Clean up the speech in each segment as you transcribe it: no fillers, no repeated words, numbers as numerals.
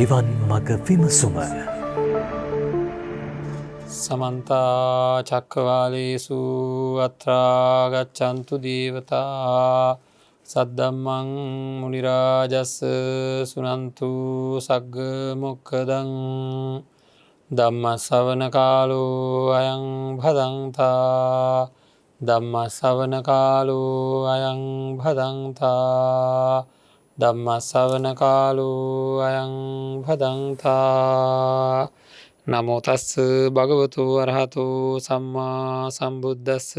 නිවන් මඟ විමසුම සමන්ත චක්කවාලේසු අත්‍රා ගච්ඡන්තු දේවතා සද්දම්මං මුනි රාජස් සුනන්තු සග්ග මොක්ඛදං ධම්ම ශ්‍රවණ කාලෝ අයං භදංතා ධම්ම ශ්‍රවණ කාලෝ අයං භදංතා ධම්ම ශ්‍රවණ කාලෝ අයං භදංතා නමෝ තස්ස භගවතු අරහතු සම්මා සම්බුද්දස්ස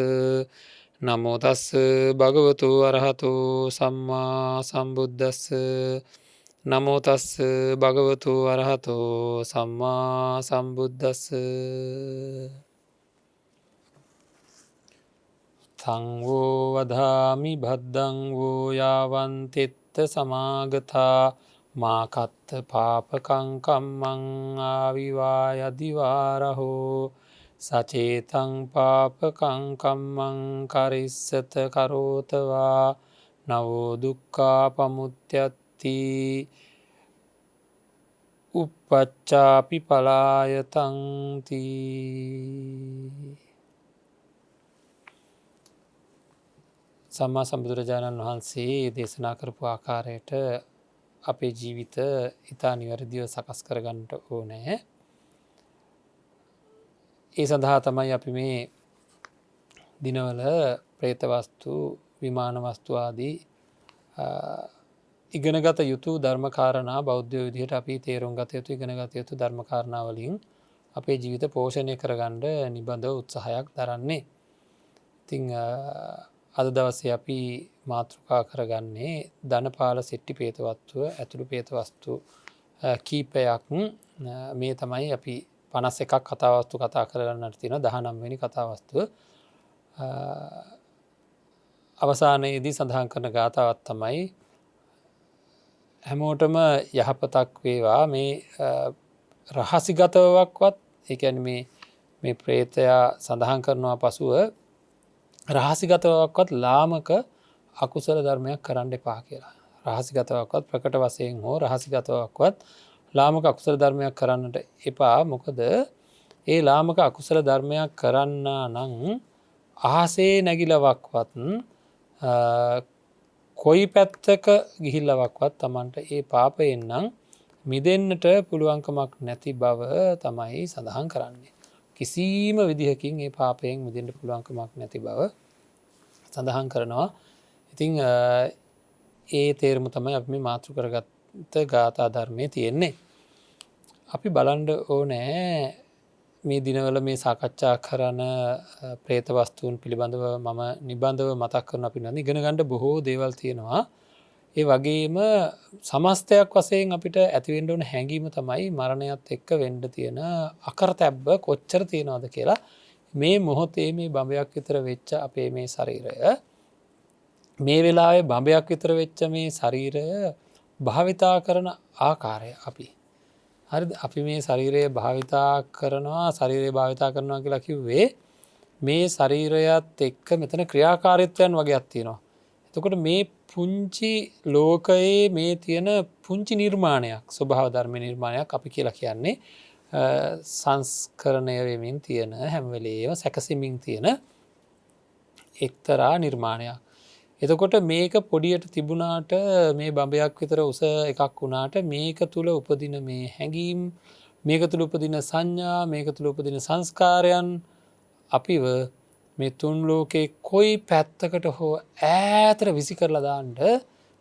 නමෝ තස්ස භගවතු අරහතු සම්මා සම්බුද්දස්ස නමෝ තස්ස භගවතු අරහතු සම්මා සම්බුද්දස්ස තං වූ වදාමි භද්දං වූ යාවන්තෙත්ත සමාගතා මා කත්ත පාපකං කම්මං ආවිවායදිවාරහෝ සචේතං පාපකං කම්මං කරිස්සත කරෝතවා නවෝ දුක්ඛා පමුත්‍යත්ති uppaccapi පලායතං තී. සම්මා සම්බුදුරජාණන් වහන්සේ දේශනා කරපු ආකාරයට අපේ ජීවිත ඉතා නිවැරදිව සකස් කරගන්නට ඕනෑ. ඒ සඳහා තමයි අපි මේ දිනවල ප්‍රේතවස්තු විමානවස්තු ආදී ඉගෙනගත යුතු ධර්මකාරණා බෞද්ධ විදිහට අපි තේරුම් ගත යුතු ඉගෙනගත යුතු ධර්මකාරණාවලින් අපේ ජීවිත පෝෂණය කරගන්න නිබඳව උත්සාහයක් දරන්නේ. ඉතිං අද දවසේ අපි මාතෘකා කරගන්නේ ධනපාල සිට්ටි පේතවත්තුව ඇතුළු පේතවස්තු කීපයක් මේ තමයි අපි 51ක් කතාවස්තු කතා කරගන්නට තියෙන 19 වෙනි කතාවස්තුව. අවසානයේදී සඳහන් කරන ගාථාවක් තමයි හැමෝටම යහපතක් වේවා මේ රහසිගතවක්වත් ඒ කියන්නේ මේ ප්‍රේතයා සඳහන් කරනවා පසුව රහසිගතවක්වත් ලාමක අකුසල ධර්මයක් කරන්න එපා කියලා. රහසිගතවක්වත් ප්‍රකට වශයෙන් හෝ රහසිගතවක්වත් ලාමක අකුසල ධර්මයක් කරන්නට එපා. මොකද ඒ ලාමක අකුසල ධර්මයක් කරන්න නම් අහසේ නැගිලවක්වත් කොයි පැත්තක ගිහිල්ලවක්වත් තමන්ට ඒ පාපයෙන් නම් මිදෙන්නට පුළුවන්කමක් නැති බව තමයි සඳහන් කරන්නේ. කිසිීම විදිහකින් ඒ පාපයෙන් මිදෙන්ට පුළුවන්කමක් නැති බව සඳහන් කරනවා. ඉතිං ඒ තේරම තමයි අපි මාතෘ කරගත්ත ගාථා ධර්මය තියෙන්නේ. අපි බලන්ඩ ඕනෑ මේ දිනවල මේ සාකච්ඡා කරන ප්‍රේතවස්තුූන් පිළිබඳව මම නිබන්ධව මතක් කරන අපි නඳ ඉගෙන ගණඩ බොහෝ දේවල් තියෙනවා. ඒ වගේම සමස්තයක් වසයෙන් අපිට ඇතිවෙන්ඩ ඕන හැඟීම තමයි මරණයත් එක්ක වෙන්ඩ තියෙන අකර තැබ්බ කොච්චර තියෙනවාද කියලා මේ මොහොතේ මේ බඹයක් විතර වෙච්ච අපේ මේ ශරීරය මේ වෙලාවේ බඹයක් විතර වෙච්ච මේ ශරීරය භාවිතා කරන ආකාරය අපි හරි අපි මේ ශරීරය භාවිතා කරනවා ශරීරය භාවිතා කරනවා කියලා කිව්වේ මේ ශරීරයත් එක්ක මෙතන ක්‍රියාකාරීත්වයන් වගේ තියෙනවා. එතකොට මේ පුංචි ලෝකයේ මේ තියෙන පුංචි නිර්මාණයක් ස්වභාව ධර්ම නිර්මාණයක් අපි කියලා කියන්නේ සංස්කරණය වෙමින් තියෙන හැමවෙලේම සැකසිමින් තියෙන එක්තරා නිර්මාණයක්. එතකොට මේක පොඩියට තිබුණාට මේ බඹයක් විතර උස එකක් වුණාට මේක තුළ උපදින මේ හැඟීම් මේක තුළ උපදින සංඥා මේක තුළ උපදින සංස්කාරයන් අපිව මේ තුන් ලෝකේ කොයි පැත්තකට හෝ ඈතට විසි කරලා දාන්න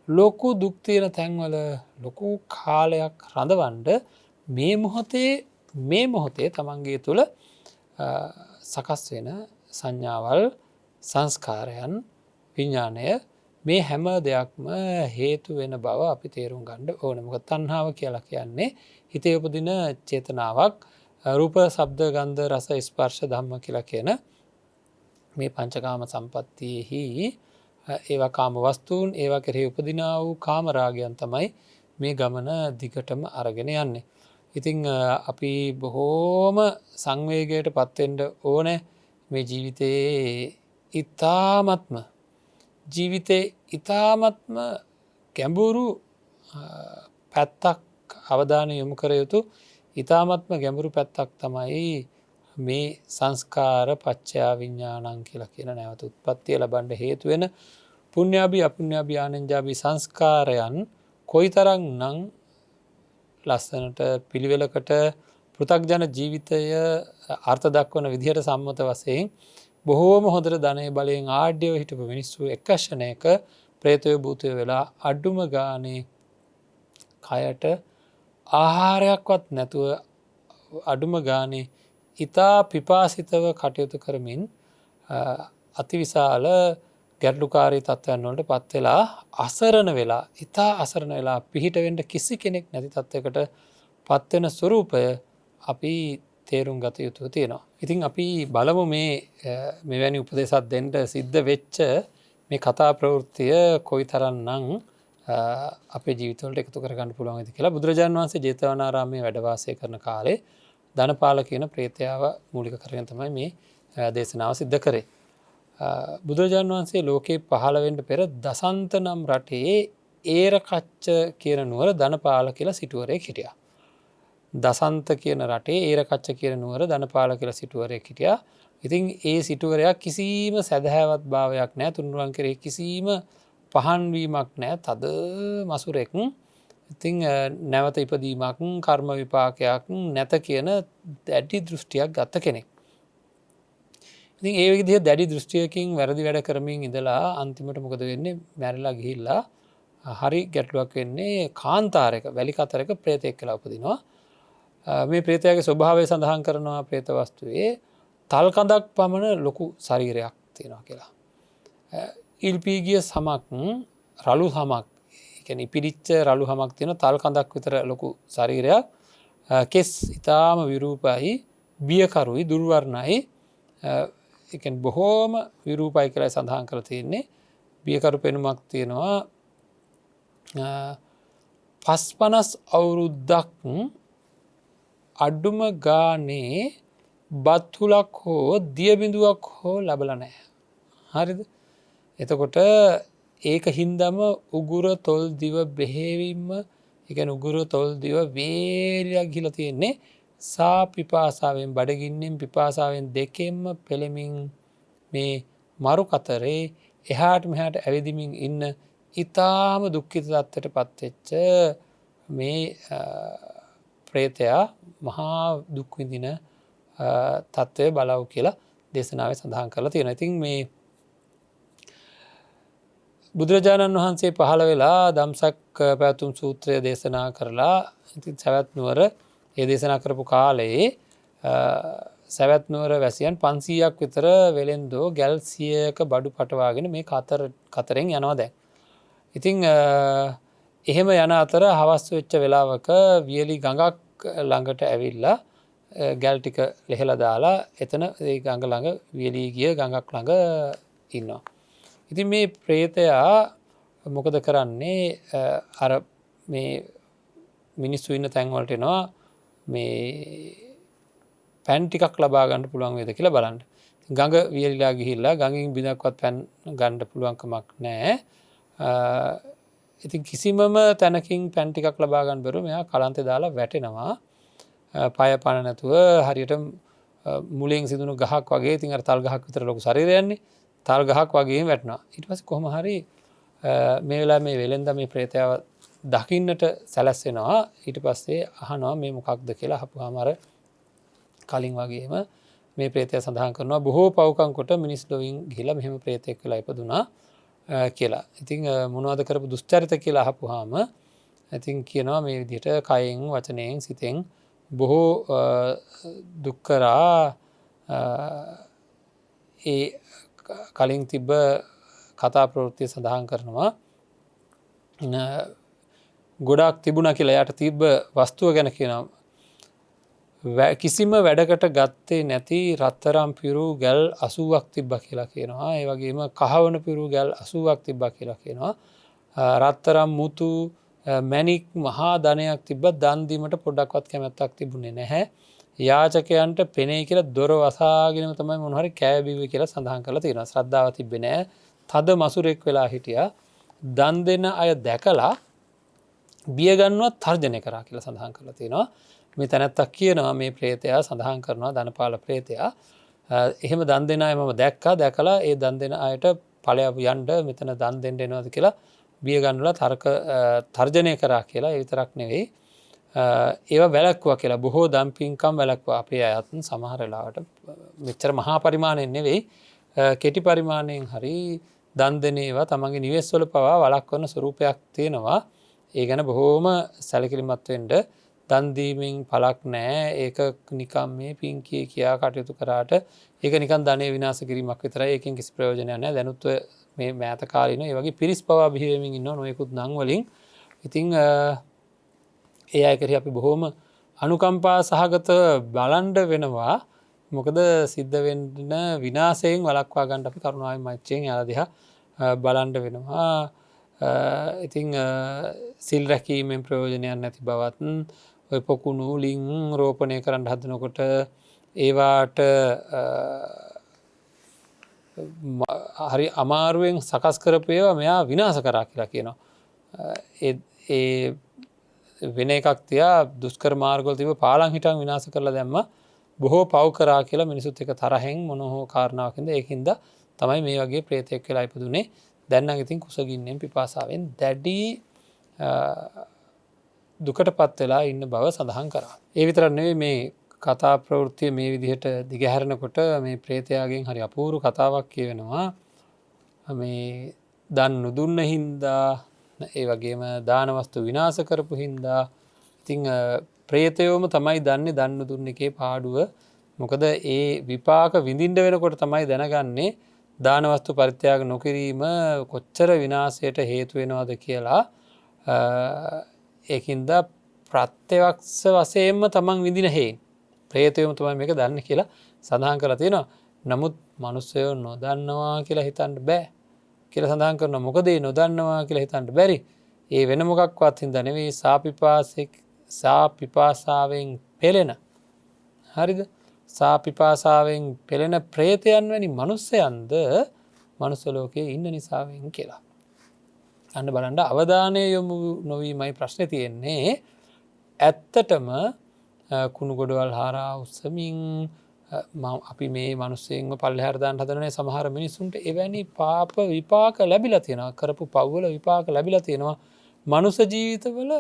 ලොකු දුක් තියෙන තැන්වල ලොකු කාලයක් රඳවන්න මේ මොහොතේ තමන්ගේ තුළ සකස් වෙන සංඥාවල් සංස්කාරයන් විඥානය මේ හැම දෙයක්ම හේතු වෙන බව අපි තේරුම් ගන්න ඕන. මොකද තණ්හාව කියලා කියන්නේ හිතේ උපදින චේතනාවක් රූප ශබ්ද ගන්ධ රස ස්පර්ශ ධම්ම කියලා කියන මේ පංචකාම සම්පත්තියෙහි ඒවා කාම වස්තුන් ඒවා කෙරෙහි උපදිනා වූ කාම රාගයන් තමයි මේ ගමන දිගටම අරගෙන යන්නේ. ඉතිං අපි බොහෝම සංවේගයට පත්වෙන්ඩ ඕන මේ ජීවිතයේ ඉතාමත්ම ගැඹුරු පැත්තක් අවධානය යොමු කර යුතු ඉතාමත්ම ගැඹුරු පැත්තක් තමයි මේ සංස්කාර පච්චයා විඤ්ඤාණං කියලා කියන නැවත උත්පත්තිය ලබන්න හේතු වෙන පුණ්‍යාභි අපුණ්‍යාභි ආනෙන්ජාභි සංස්කාරයන් කොයිතරම් නම් ලස්සනට පිළිවෙලකට පෘථග්ජන ජීවිතය අර්ථ දක්වන විදිහට සම්මත වශයෙන් බොහෝම හොඳට ධනය බලයෙන් ආඩ්‍යව හිටපු මිනිස්සු එක ක්ෂණයක ප්‍රේතය භූතය වෙලා අඩුම ගානේ කයට ආහාරයක්වත් නැතුව අඩුම ගානේ ඉතා පිපාසිතව කටයුතු කරමින් අතිවිශාල ගැටලුකාරී තත්ත්වයන් වලට පත් වෙලා අසරණ වෙලා ඉතා අසරණ වෙලා පිහිට වෙන්න කිසි කෙනෙක් නැති තත්ත්වයකට පත් වෙන ස්වરૂපය අපි තේරුම් ගත යුතු තියෙනවා. ඉතින් අපි බලමු මේ මෙවැනි උපදේශයක් දෙන්න සිද්ධ වෙච්ච මේ කතා ප්‍රවෘත්තිය කොයිතරම්නම් අපේ ජීවිතවලට එකතු කරගන්න පුළුවන් වෙයිද කියලා. බුදුරජාණන් වහන්සේ ජේතවනාරාමයේ වැඩ වාසය කරන කාලේ ධනපාල කියන ප්‍රේතයාව මූලික කරගෙන තමයි මේ දේශනාව සිද්ධ කරේ. බුදුරජාණන් වහන්සේ ලෝකේ පහළ වෙන්න පෙර දසන්ත නම් රටේ ඒරකච්ච කියන නුවර ධනපාල කියලා සිටුවරයෙක් හිටියා. දසන්ත කියන රටේ ඒරකච්ච කියන නුවර ධනපාල කියලා සිටුවරයෙක් හිටියා. ඉතින් ඒ සිටුවරයා කිසිම සැදැහැවත් භාවයක් නැහැ. තුන්රුවන් කෙරෙහි කිසිම පහන් වීමක් නැහැ. තද මසුරෙක්. ඉතින් නැවත ඉපදීමක් කර්ම විපාකයක් නැත කියන දැඩි දෘෂ්ටියක් ගත්ත කෙනෙක්. ඉතින් ඒ විදිහට දැඩි දෘෂ්ටියකින් වැරදි වැඩ කරමින් ඉඳලා අන්තිමට මොකද වෙන්නේ? මැරිලා ගිහිල්ලා හරි ගැටලුවක් වෙන්නේ කාන්තාරයක වැලි කතරක ප්‍රේතෙක් කියලා උපදිනවා. මේ ප්‍රේතයාගේ ස්වභාවය සඳහන් කරනවා ප්‍රේත වස්තුවේ තල් කඳක් පමණ ලොකු ශරීරයක් තියෙනවා කියලා. ඉල්පීගිය සමක් රළු සමක් කියන්නේ පිරිච්ච රළු හමක් තියෙන තල් කඳක් විතර ලොකු ශරීරයක්. කෙස් ඊටාම විරූපයි, බියකරුයි, දුර්වර්ණයි. ඒ කියන්නේ බොහෝම විරූපයි කියලා සඳහන් කරලා තියෙන්නේ. බියකරු පෙනුමක් තියෙනවා. 50 අවුරුද්දක් අඩුම ගානේ බත්හුලක් හෝ දිය බිඳුවක් හෝ ලැබලා නැහැ. හරිද? එතකොට ඒක හින්දාම උගුර තොල් දිව බෙහෙවින්ම ඒ කියන්නේ උගුර තොල් දිව වේලියක් ගිහලා තියෙන්නේ සා පිපාසාවෙන් බඩගින්නෙන් පිපාසාවෙන් දෙකෙන්ම පෙළෙමින් මේ මරු කතරේ එහාට මෙහාට ඇවිදිමින් ඉන්න ඊටාම දුක්ඛිත තත්ත්වයට පත් වෙච්ච මේ ප්‍රේතයා මහා දුක් විඳින තත්ත්වය බලව කියලා දේශනාවේ සඳහන් කරලා තියෙනවා. ඉතින් මේ බුදුරජාණන් වහන්සේ පහළ වෙලා දම්සක් පැවතුම් සූත්‍රය දේශනා කරලා ඉතින් සවැත් නුවර ඒ දේශනා කරපු කාලයේ සවැත් නුවර වැසියන් 500ක් විතර වෙලෙන්දෝ ගල් 100ක බඩු පටවාගෙන මේ කතරෙන් යනවා දැන්. ඉතින් එහෙම යන අතර හවස් වෙච්ච වෙලාවක වියලි ගඟක් ළඟට ඇවිල්ලා ගල් ටික ලෙහෙලා දාලා එතන ඒ ගඟ ළඟ වියලි ගිය ගඟක් ළඟ ඉන්නවා. ඉතින් මේ ප්‍රේතයා මොකද කරන්නේ? අර මේ මිනිස්සු ඉන්න තැන් වලට එනවා මේ පැන් ටිකක් ලබා ගන්න පුළුවන් වේද කියලා බලන්න. ගඟ වියලිලා ගිහිල්ලා ගඟින් බිඳක්වත් පැන් ගන්න පුළුවන් කමක් නැහැ. ඉතින් කිසිමම තැනකින් පැන් ටිකක් ලබා ගන්න බැරුව මෙයා කලන්තේ දාලා වැටෙනවා. පය පන නැතුව හරියට මුලින් සිදුණු ගහක් වගේ. ඉතින් අර තල් ගහක් විතර ලොකු ශරීරයන්නේ. තල් ගහක් වගේම වැටෙනවා. ඊට පස්සේ කොහොම හරි මේ වෙලාවේ මේ වෙලෙන්දා මේ ප්‍රේතයාව දකින්නට සැලැස්සෙනවා. ඊට පස්සේ අහනවා මේ මොකක්ද කියලා. අහපුවාම අර කලින් වගේම මේ ප්‍රේතයා සඳහන් කරනවා බොහෝ පව්කම් කොට මිනිස් ලොවින් ගිහිලා මෙහෙම ප්‍රේතෙක් වෙලා ඉපදුනා කියලා. ඉතින් මොනවද කරපු දුස්චරිත කියලා අහපුවාම ඉතින් කියනවා මේ විදිහට කයෙන් වචනයෙන් සිතෙන් බොහෝ දුක් කරා ඒ කලින් තිබ්බ කතා ප්‍රවෘත්ති සඳහන් කරනවා ගොඩාක් තිබුණා කියලා. යාට තිබ්බ වස්තුව ගැන කියනවා කිසිම වැඩකට ගත්තේ නැති රත්තරම් පිරු ගල් 80ක් තිබ්බා කියලා කියනවා. ඒ වගේම කහවණ පිරු ගල් 80ක් තිබ්බා කියලා කියනවා. රත්තරම් මුතු මැණික් මහා ධනයක් තිබ්බා. දන් දීමට පොඩ්ඩක්වත් කැමැත්තක් තිබුණේ නැහැ. යාචකයන්ට පෙනේ කියලා දොර වසාගෙනම තමයි මොන හරි කෑ බිව්වේ කියලා සඳහන් කරලා තියෙනවා. ශ්‍රද්ධාව තිබ්බේ නැහැ. තද මසුරෙක් වෙලා හිටියා. දන් දෙන අය දැකලා බියගන්නුවත් තර්ජනය කරා කියලා සඳහන් කරලා තියෙනවා. මේ තැනැත්තක් කියනවා මේ ප්‍රේතයා සඳහන් කරනවා ධනපාල ප්‍රේතයා එහෙම දන් දෙන අය මම දැක්කා දැකලා ඒ දන් දෙන අයට ඵලයක් යන්න මෙතන දන් දෙන්න එනවාද කියලා බියගන්නුලා තර්ජනය කරා කියලා. ඒ විතරක් නෙවෙයි ඒවා වැළැක්වුවා කියලා. බොහෝ දන් පින්කම් වැළැක්වුවා. අපේ අයත් සමහර වෙලාවට මෙච්චර මහා පරිමාණයෙන් නෙවෙයි කෙටි පරිමාණයෙන් හරි දන් දෙන ඒවා තමන්ගේ නිවෙස්වල පවා වළක්වන ස්වරූපයක් තියෙනවා. ඒ ගැන බොහෝම සැලකිලිමත් වෙන්න. දන් දීමෙන් පළක් නැහැ. ඒක නිකම් මේ පින් කියා කටයුතු කරාට ඒක නිකන් ධනෙ විනාශ කිරීමක් විතරයි. ඒකෙන් කිසි ප්‍රයෝජනයක් නැහැ. දැනුත් මේ මෑත කාලින ඒ වගේ පිරිස් පවා බිහි වෙමින් ඉන්නවා නොයෙකුත් නම් වලින්. ඉතින් ඒ අය කෙරෙහි අපි බොහොම අනුකම්පා සහගත බලන්න වෙනවා. මොකද සිද්ධ වෙන්න විනාශයෙන් වළක්වා ගන්න අපි කරුණාවෙන් මෛත්‍රියෙන් යාලා දිහා බලන්න වෙනවා. ඉතින් සිල් රැකීමෙන් ප්‍රයෝජනයක් නැති බවත් ඔය පොකුණු ලිං රෝපණය කරන්න හදනකොට ඒවාට හරි අමාරුවෙන් සකස් කරපේවා මෙයා විනාශ කරා කියලා කියනවා. ඒ වෙන එකක් තියා දුෂ්කර මාර්ගවල තිබ්බ පාලම් හිටන් විනාශ කරලා දැම්ම බොහෝ පව් කරා කියලා මිනිසුත් එක තරහෙන් මොන හෝ කාරණාවකින්ද ඒකින්ද තමයි මේ වගේ ප්‍රේතෙක් වෙලා ඉපදුනේ. දැන් නම් ඉතින් කුසගින්නෙන් පිපාසාවෙන් දැඩි දුකටපත් වෙලා ඉන්න බව සඳහන් කරා. ඒ විතරක් නෙවෙයි මේ කතා ප්‍රවෘත්තිය මේ විදිහට දිගහැරෙනකොට මේ ප්‍රේතයාගෙන් හරි අපූර්ව කතාවක් කියවෙනවා. මේ දන් නුදුන්න හින්දා ඒ වගේම දාන වස්තු විනාශ කරපු හින්දා ඉතින් ප්‍රේතයෝම තමයි දන්නේ දන් නුදුන්න එකේ පාඩුව. මොකද ඒ විපාක විඳින්න වෙනකොට තමයි දැනගන්නේ දාන වස්තු පරිත්‍යාග නොකිරීම කොච්චර විනාශයට හේතු වෙනවද කියලා. ඒකින්ද ප්‍රත්‍යක්ෂ වශයෙන්ම තමන් විඳින හේයින් ප්‍රේතයෝම තමයි මේක දන්නේ කියලා සඳහන් කරලා තියෙනවා. නමුත් මිනිස්සුયો නොදන්නවා කියලා හිතන්න බෑ කියලා සඳහන් කරනවා. මොකද ඒ නොදන්නවා කියලා හිතන්න බැරි. ඒ වෙන මොකක්වත් හින්දා නෙවෙයි සාපිපාසාවෙන් පෙළෙන. හරිද? සාපිපාසාවෙන් පෙළෙන ප්‍රේතයන් වැනි මිනිස්සයන්ද මනුස්ස ලෝකයේ ඉන්න නිසාවෙන් කියලා. අන්න බලන්න අවධානය යොමු නොවීමයි ප්‍රශ්නේ තියෙන්නේ. ඇත්තටම කුණු ගොඩවල් හරහා උස්සමින් අපි මේ මිනිස්සෙන්ව පල්ලෙහාට දාන්න හදනනේ සමහර මිනිසුන්ට එවැනි පාප විපාක ලැබිලා තියෙනවා. කරපු පව්වල විපාක ලැබිලා තියෙනවා. මනුෂ්‍ය ජීවිතවල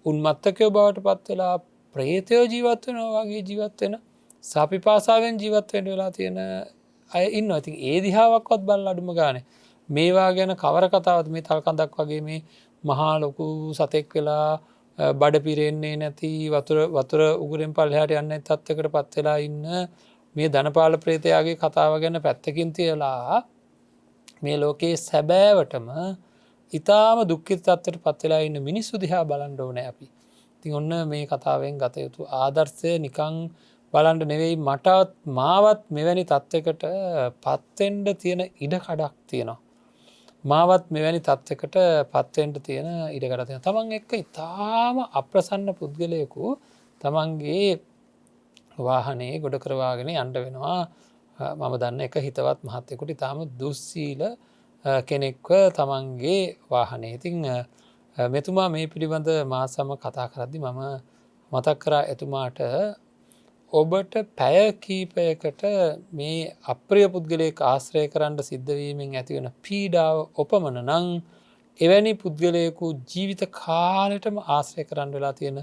උන්මත්තකයෝ බවට පත් වෙලා ප්‍රේතයෝ ජීවත් වෙනවා වගේ ජීවත් වෙන සාපිපාසාවෙන් ජීවත් වෙන්න වෙලා තියෙන අය ඉන්නවා. ඉතින් ඒ දිහාවක්වත් බලලා අඩුම ගානේ මේවා ගැන කවර කතාවද මේ තල්කඳක් වගේ මේ මහා ලොකු සතෙක් වෙලා බඩ පිරෙන්නේ නැති වතුර උගුරෙන් පල්ලෙහාට යන්නේ නැති තත්යකට පත් වෙලා ඉන්න මේ ධනපාල ප්‍රේතයාගේ කතාව ගැන පැත්තකින් තියලා මේ ලෝකයේ සැබෑවටම ඊටාම දුක්ඛිත තත්ත්වයට පත් වෙලා ඉන්න මිනිස්සු දිහා බලන්න ඕනේ අපි. ඉතින් ඔන්න මේ කතාවෙන් ගත යුතු ආදර්ශය නිකන් බලන්න නෙවෙයි මාවත් මෙවැනි තත්යකට පත් වෙන්න තියෙන ඉඩ කඩක් තියෙනවා. මාවත් මෙවැනි තත්යකට පත් වෙන්න තියෙන ඉඩ කඩක් තියෙනවා. තමන් එක්ක ඊටාම අප්‍රසන්න පුද්ගලයෙකු තමන්ගේ වාහනේ ගොඩ කරවාගෙන යන්න වෙනවා. මම දන්න එක හිතවත් මහත්තයෙකුට ඊටාම දුස්සීල කෙනෙක්ව තමන්ගේ වාහනේ. ඉතින් මෙතුමා මේ පිළිබඳ මා සම කතා කරද්දි මම මතක් කරා එතුමාට ඔබට පැය කීපයකට මේ අප්‍රිය පුද්ගලයෙක් ආශ්‍රය කරන්න සිද්ධ වීමෙන් ඇති වෙන පීඩාව ඔපමණ නම් එවැනි පුද්ගලයෙකු ජීවිත කාලෙටම ආශ්‍රය කරන්න වෙලා තියෙන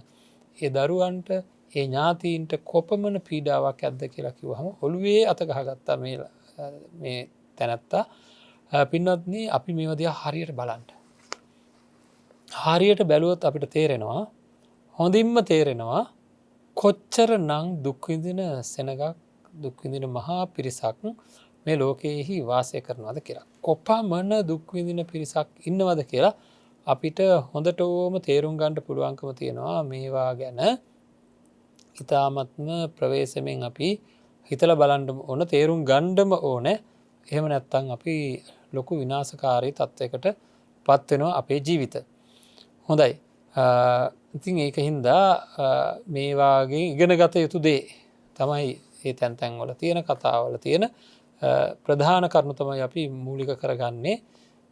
ඒ දරුවන්ට ඒ ඥාතීන්ට කොපමණ පීඩාවක් ඇද්ද කියලා කිව්වහම ඔළුවේ අත ගහගත්තා මේ තැනැත්තා. පින්වත්නි අපි මේව දිහා හරියට බලන්න. හරියට බැලුවොත් අපිට තේරෙනවා හොඳින්ම තේරෙනවා කොච්චර නම් දුක් විඳින සෙනගක් දුක් විඳින මහා පිරිසක් මේ ලෝකයේහි වාසය කරනවද කියලා. කොපමණ දුක් විඳින පිරිසක් ඉන්නවද කියලා අපිට හොඳටම තේරුම් ගන්න පුළුවන්කම තියෙනවා. මේවා ගැන ඉතාමත්ම ප්‍රවේශමෙන් අපි හිතලා බලන්න ඕන, තේරුම් ගන්නම ඕනේ. එහෙම නැත්නම් අපි ලොකු විනාශකාරී තත්යකට පත් වෙනවා අපේ ජීවිත. හොඳයි. ඉතින් ඒකින්ද මේ වාගේ ඉගෙන ගත යුතු දේ තමයි මේ තැන් වල තියෙන කතාවල තියෙන ප්‍රධාන කරුණු තමයි අපි මූලික කරගන්නේ.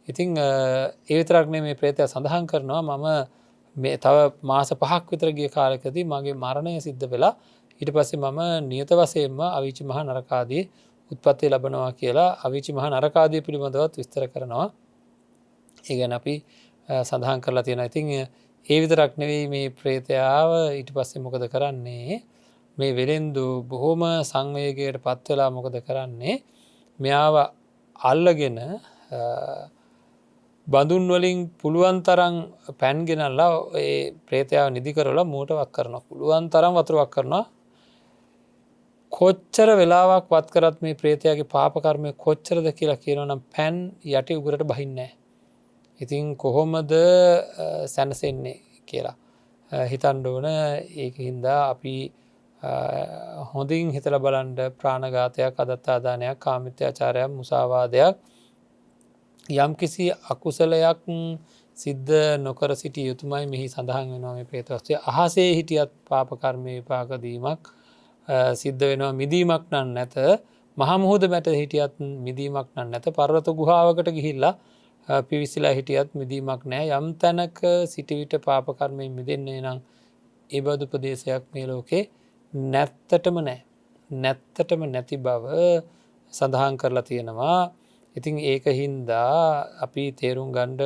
ඉතින් ඒ විතරක් නෙමෙයි මේ ප්‍රේතය සඳහන් කරනවා මම මේ තව මාස 5ක් විතර ගිය කාලෙකදී මගේ මරණය සිද්ධ වෙලා ඊට පස්සේ මම නියත වශයෙන්ම අවීචි මහ නරකාදී උත්පත්ති ලැබනවා කියලා අවීචි මහ නරකාදී පිළිබඳවත් විස්තර කරනවා. ඒ ගැන අපි සඳහන් කරලා තියෙනවා. ඉතින් ඒ විතරක් නෙවෙයි මේ ප්‍රේතයාව ඊට පස්සේ මොකද කරන්නේ? මේ වෙලෙන්දු බොහොම සංවේගයට පත් වෙලා මොකද කරන්නේ? මෙයාව අල්ලගෙන බඳුන් වලින් පුළුවන් තරම් පැන් ගෙනල්ලා ඒ ප්‍රේතයාව නිදි කරලා මුවට වක් කරනවා. පුළුවන් තරම් වතුර වක් කරනවා. කොච්චර වෙලාවක් වත් කරත් මේ ප්‍රේතයාගේ පාප කර්මය කොච්චරද කියලා කියනවා නම් පැන් යටි උගුරට බහින්නේ නැහැ. ඉතින් කොහොමද සැනසෙන්නේ කියලා හිතන්න ඕන. ඒකින්ද අපි හොඳින් හිතලා බලන්න ප්‍රාණඝාතයක්, අදත්තාදානයක්, කාමිත්‍යාචාරයක්, මුසාවාදයක් යම් කිසි අකුසලයක් සිද්ධ නොකර සිටිය යුතුමයි මෙහි සඳහන් වෙනවා මේ ප්‍රේත වස්තුවේ. අහසේ හිටියත් පාප කර්මයේ විපාක දීමක් සිද්ධ වෙනවා. මිදීමක් නම් නැත. මහා මුහුද මැද හිටියත් මිදීමක් නම් නැත. පර්වත ගුහාවකට ගිහිල්ලා පිවිසිලා හිටියත් මිදීමක් නැහැ. යම් තැනක සිටි විට පාප කර්මයෙන් මිදෙන්නේ නම් ඒ බඳු ප්‍රදේශයක් මේ ලෝකේ නැත්තටම නැහැ. නැත්තටම නැති බව සඳහන් කරලා තියෙනවා. ඉතින් ඒක හින්දා අපි තේරුම් ගන්න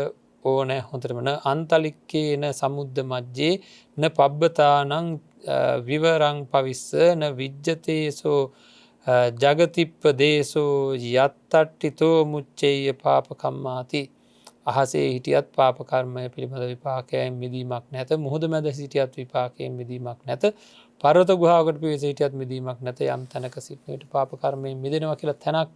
ඕනේ හොඳටම අන්තලික්කේන සමුද්ද මජ්ජේ න පබ්බතානං විවරං පවිස්ස න විජ්ජතේසෝ ජගතිප්පදේශෝ යත්තට්ටිතෝ මුච්චේය පාපකම්මාති. අහසේ හිටියත් පාප කර්මය පිළිබඳ විපාකයෙන් මිදීමක් නැත. මුහුද මැද සිටියත් විපාකයෙන් මිදීමක් නැත. පර්වත ගුහාවකට පිවිස හිටියත් මිදීමක් නැත. යම් තැනක සිටින විට පාප කර්මයෙන් මිදෙනවා කියලා තැනක්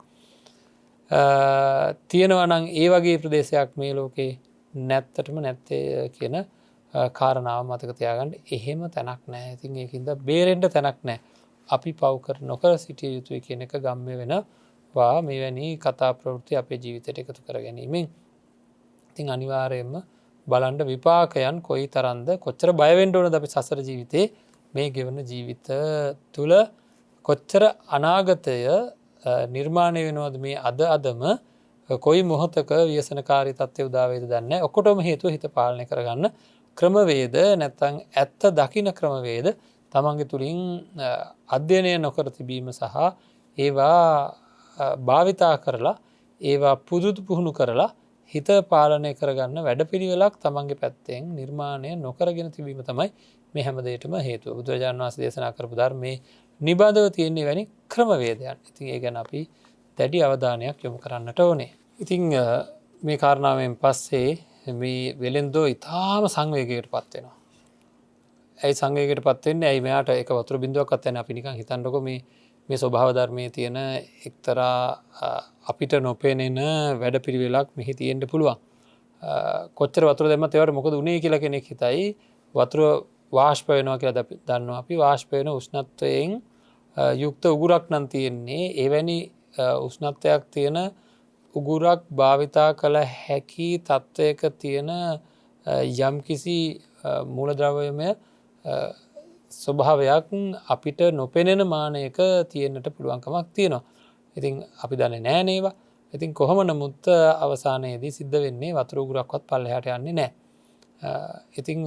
තියෙනවා නම් ඒ වගේ ප්‍රදේශයක් මේ ලෝකේ නැත්තටම නැත්තේ කියන කාරණාව මතක තියාගන්න. එහෙම තැනක් නැහැ. ඉතින් ඒකින්ද බේරෙන්න තැනක් නැහැ. අපි පව් කර නොකර සිටිය යුතුයි කියන එක ගම්ම්‍ය වෙනවා මෙවැනි කතා ප්‍රවෘත්ති අපේ ජීවිතයට එකතු කර ගැනීමෙන්. ඉතින් අනිවාර්යයෙන්ම බලන්න විපාකයන් කොයි තරම්ද, කොච්චර බය වෙන්න ඕනද අපි සසර ජීවිතේ මේ ගෙවන ජීවිත තුල, කොච්චර අනාගතය නිර්මාණය වෙනවද මේ අදම කොයි මොහොතක ව්‍යසනකාරී තත්ත්වය උදා වේද දන්නේ නැහැ. ඔක්කොටම හේතුව හිත පාලනය කරගන්න ක්‍රමවේද නැත්නම් ඇත්ත දකින්න ක්‍රමවේද තමන්ගේ තුලින් අධ්‍යයනය නොකර තිබීම සහ ඒවා භාවිතා කරලා ඒවා පුහුණු කරලා හිත පාලනය කරගන්න වැඩපිළිවෙලක් තමන්ගේ පැත්තෙන් නිර්මාණය නොකරගෙන තිබීම තමයි මේ හැම දෙයකටම හේතුව. බුදුරජාණන් වහන්සේ දේශනා කරපු ධර්මයේ නිබඳව තියෙන වැනි ක්‍රමවේදයන්. ඉතින් ඒ ගැන අපි දැඩි අවධානයක් යොමු කරන්නට ඕනේ. ඉතින් මේ කාරණාවෙන් පස්සේ මේ වෙලෙන්දෝ ඊටාම සංවේගයකට පත් වෙනවා. ඇයි සංවේගයට පත් වෙන්නේ? ඇයි මෙයාට එක වතුර බින්දුවක්වත් නැහැ. අපි නිකන් හිතන්නකො මේ ස්වභාව ධර්මයේ තියෙන එක්තරා අපිට නොපෙනෙන වැඩපිළිවෙලක් මෙහි තියෙන්න පුළුවන්. කොච්චර වතුර දැම්මත් ඒවට මොකද උනේ කියලා කෙනෙක් හිතයි. වතුර වාෂ්ප වෙනවා කියලා දන්නවා අපි. වාෂ්ප වෙන උෂ්ණත්වයෙන් යුක්ත උගුරක් නම් තියෙන්නේ. එවැනි උෂ්ණත්වයක් තියෙන උගුරක් භාවිතා කළ හැකි තත්වයක තියෙන යම්කිසි මූලද්‍රව්‍යමය ස්වභාවයක් අපිට නොපෙනෙන මානයක තියෙන්නට පුළුවන්කමක් තියෙනවා. ඉතින් අපි දන්නේ නැහැ නේවා. ඉතින් කොහොම නමුත් අවසානයේදී සිද්ධ වෙන්නේ වතුර උගුරක්වත් පල්ලෙහාට යන්නේ නැහැ. ඉතින්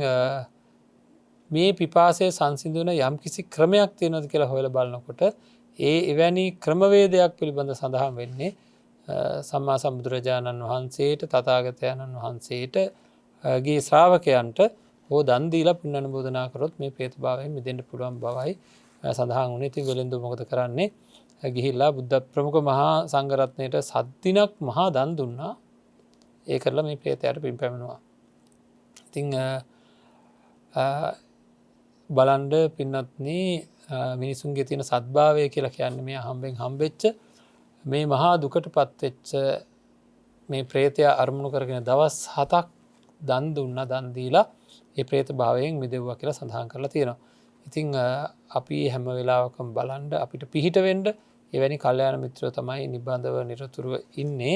මේ පිපාසය සංසිඳුන යම්කිසි ක්‍රමයක් තියෙනවද කියලා හොයලා බලනකොට එවැනි ක්‍රමවේදයක් පිළිබඳ සඳහන් වෙන්නේ සම්මා සම්බුදුරජාණන් වහන්සේට, තථාගතයන්න් වහන්සේට ගේ ශ්‍රාවකයන්ට හෝ දන් දීලා පුණ්‍ය අනුමෝදනා කරොත් මේ ප්‍රේතභාවයෙන් මිදෙන්න පුළුවන් බවයි සඳහන් වුණේ. ඉතින් වෙලෙන්දු මොකද කරන්නේ? ගිහිල්ලා බුද්ධ ප්‍රමුඛ මහා සංඝරත්නයට 7 දිනක් මහා දන් දුන්නා. ඒ කරලා මේ ප්‍රේතයාට පින් පැමිණුවා. ඉතින් බලන්න පින්වත්නි, මිනිසුන්ගේ තියෙන සද්භාවය කියලා කියන්නේ මේ හම්බෙච්ච මේ මහා දුකටපත් වෙච්ච මේ ප්‍රේතයා අරමුණු කරගෙන දවස් 7ක් දන් දුන්නා. දන් දීලා ඒ ප්‍රේත භාවයෙන් මිදෙව්වා කියලා සඳහන් කරලා තියෙනවා. ඉතින් අපි හැම වෙලාවකම බලන්න අපිට පිහිට වෙන්න එවැනි කල්යාණ මිත්‍රයෝ තමයි නිබඳව නිරතුරුව ඉන්නේ.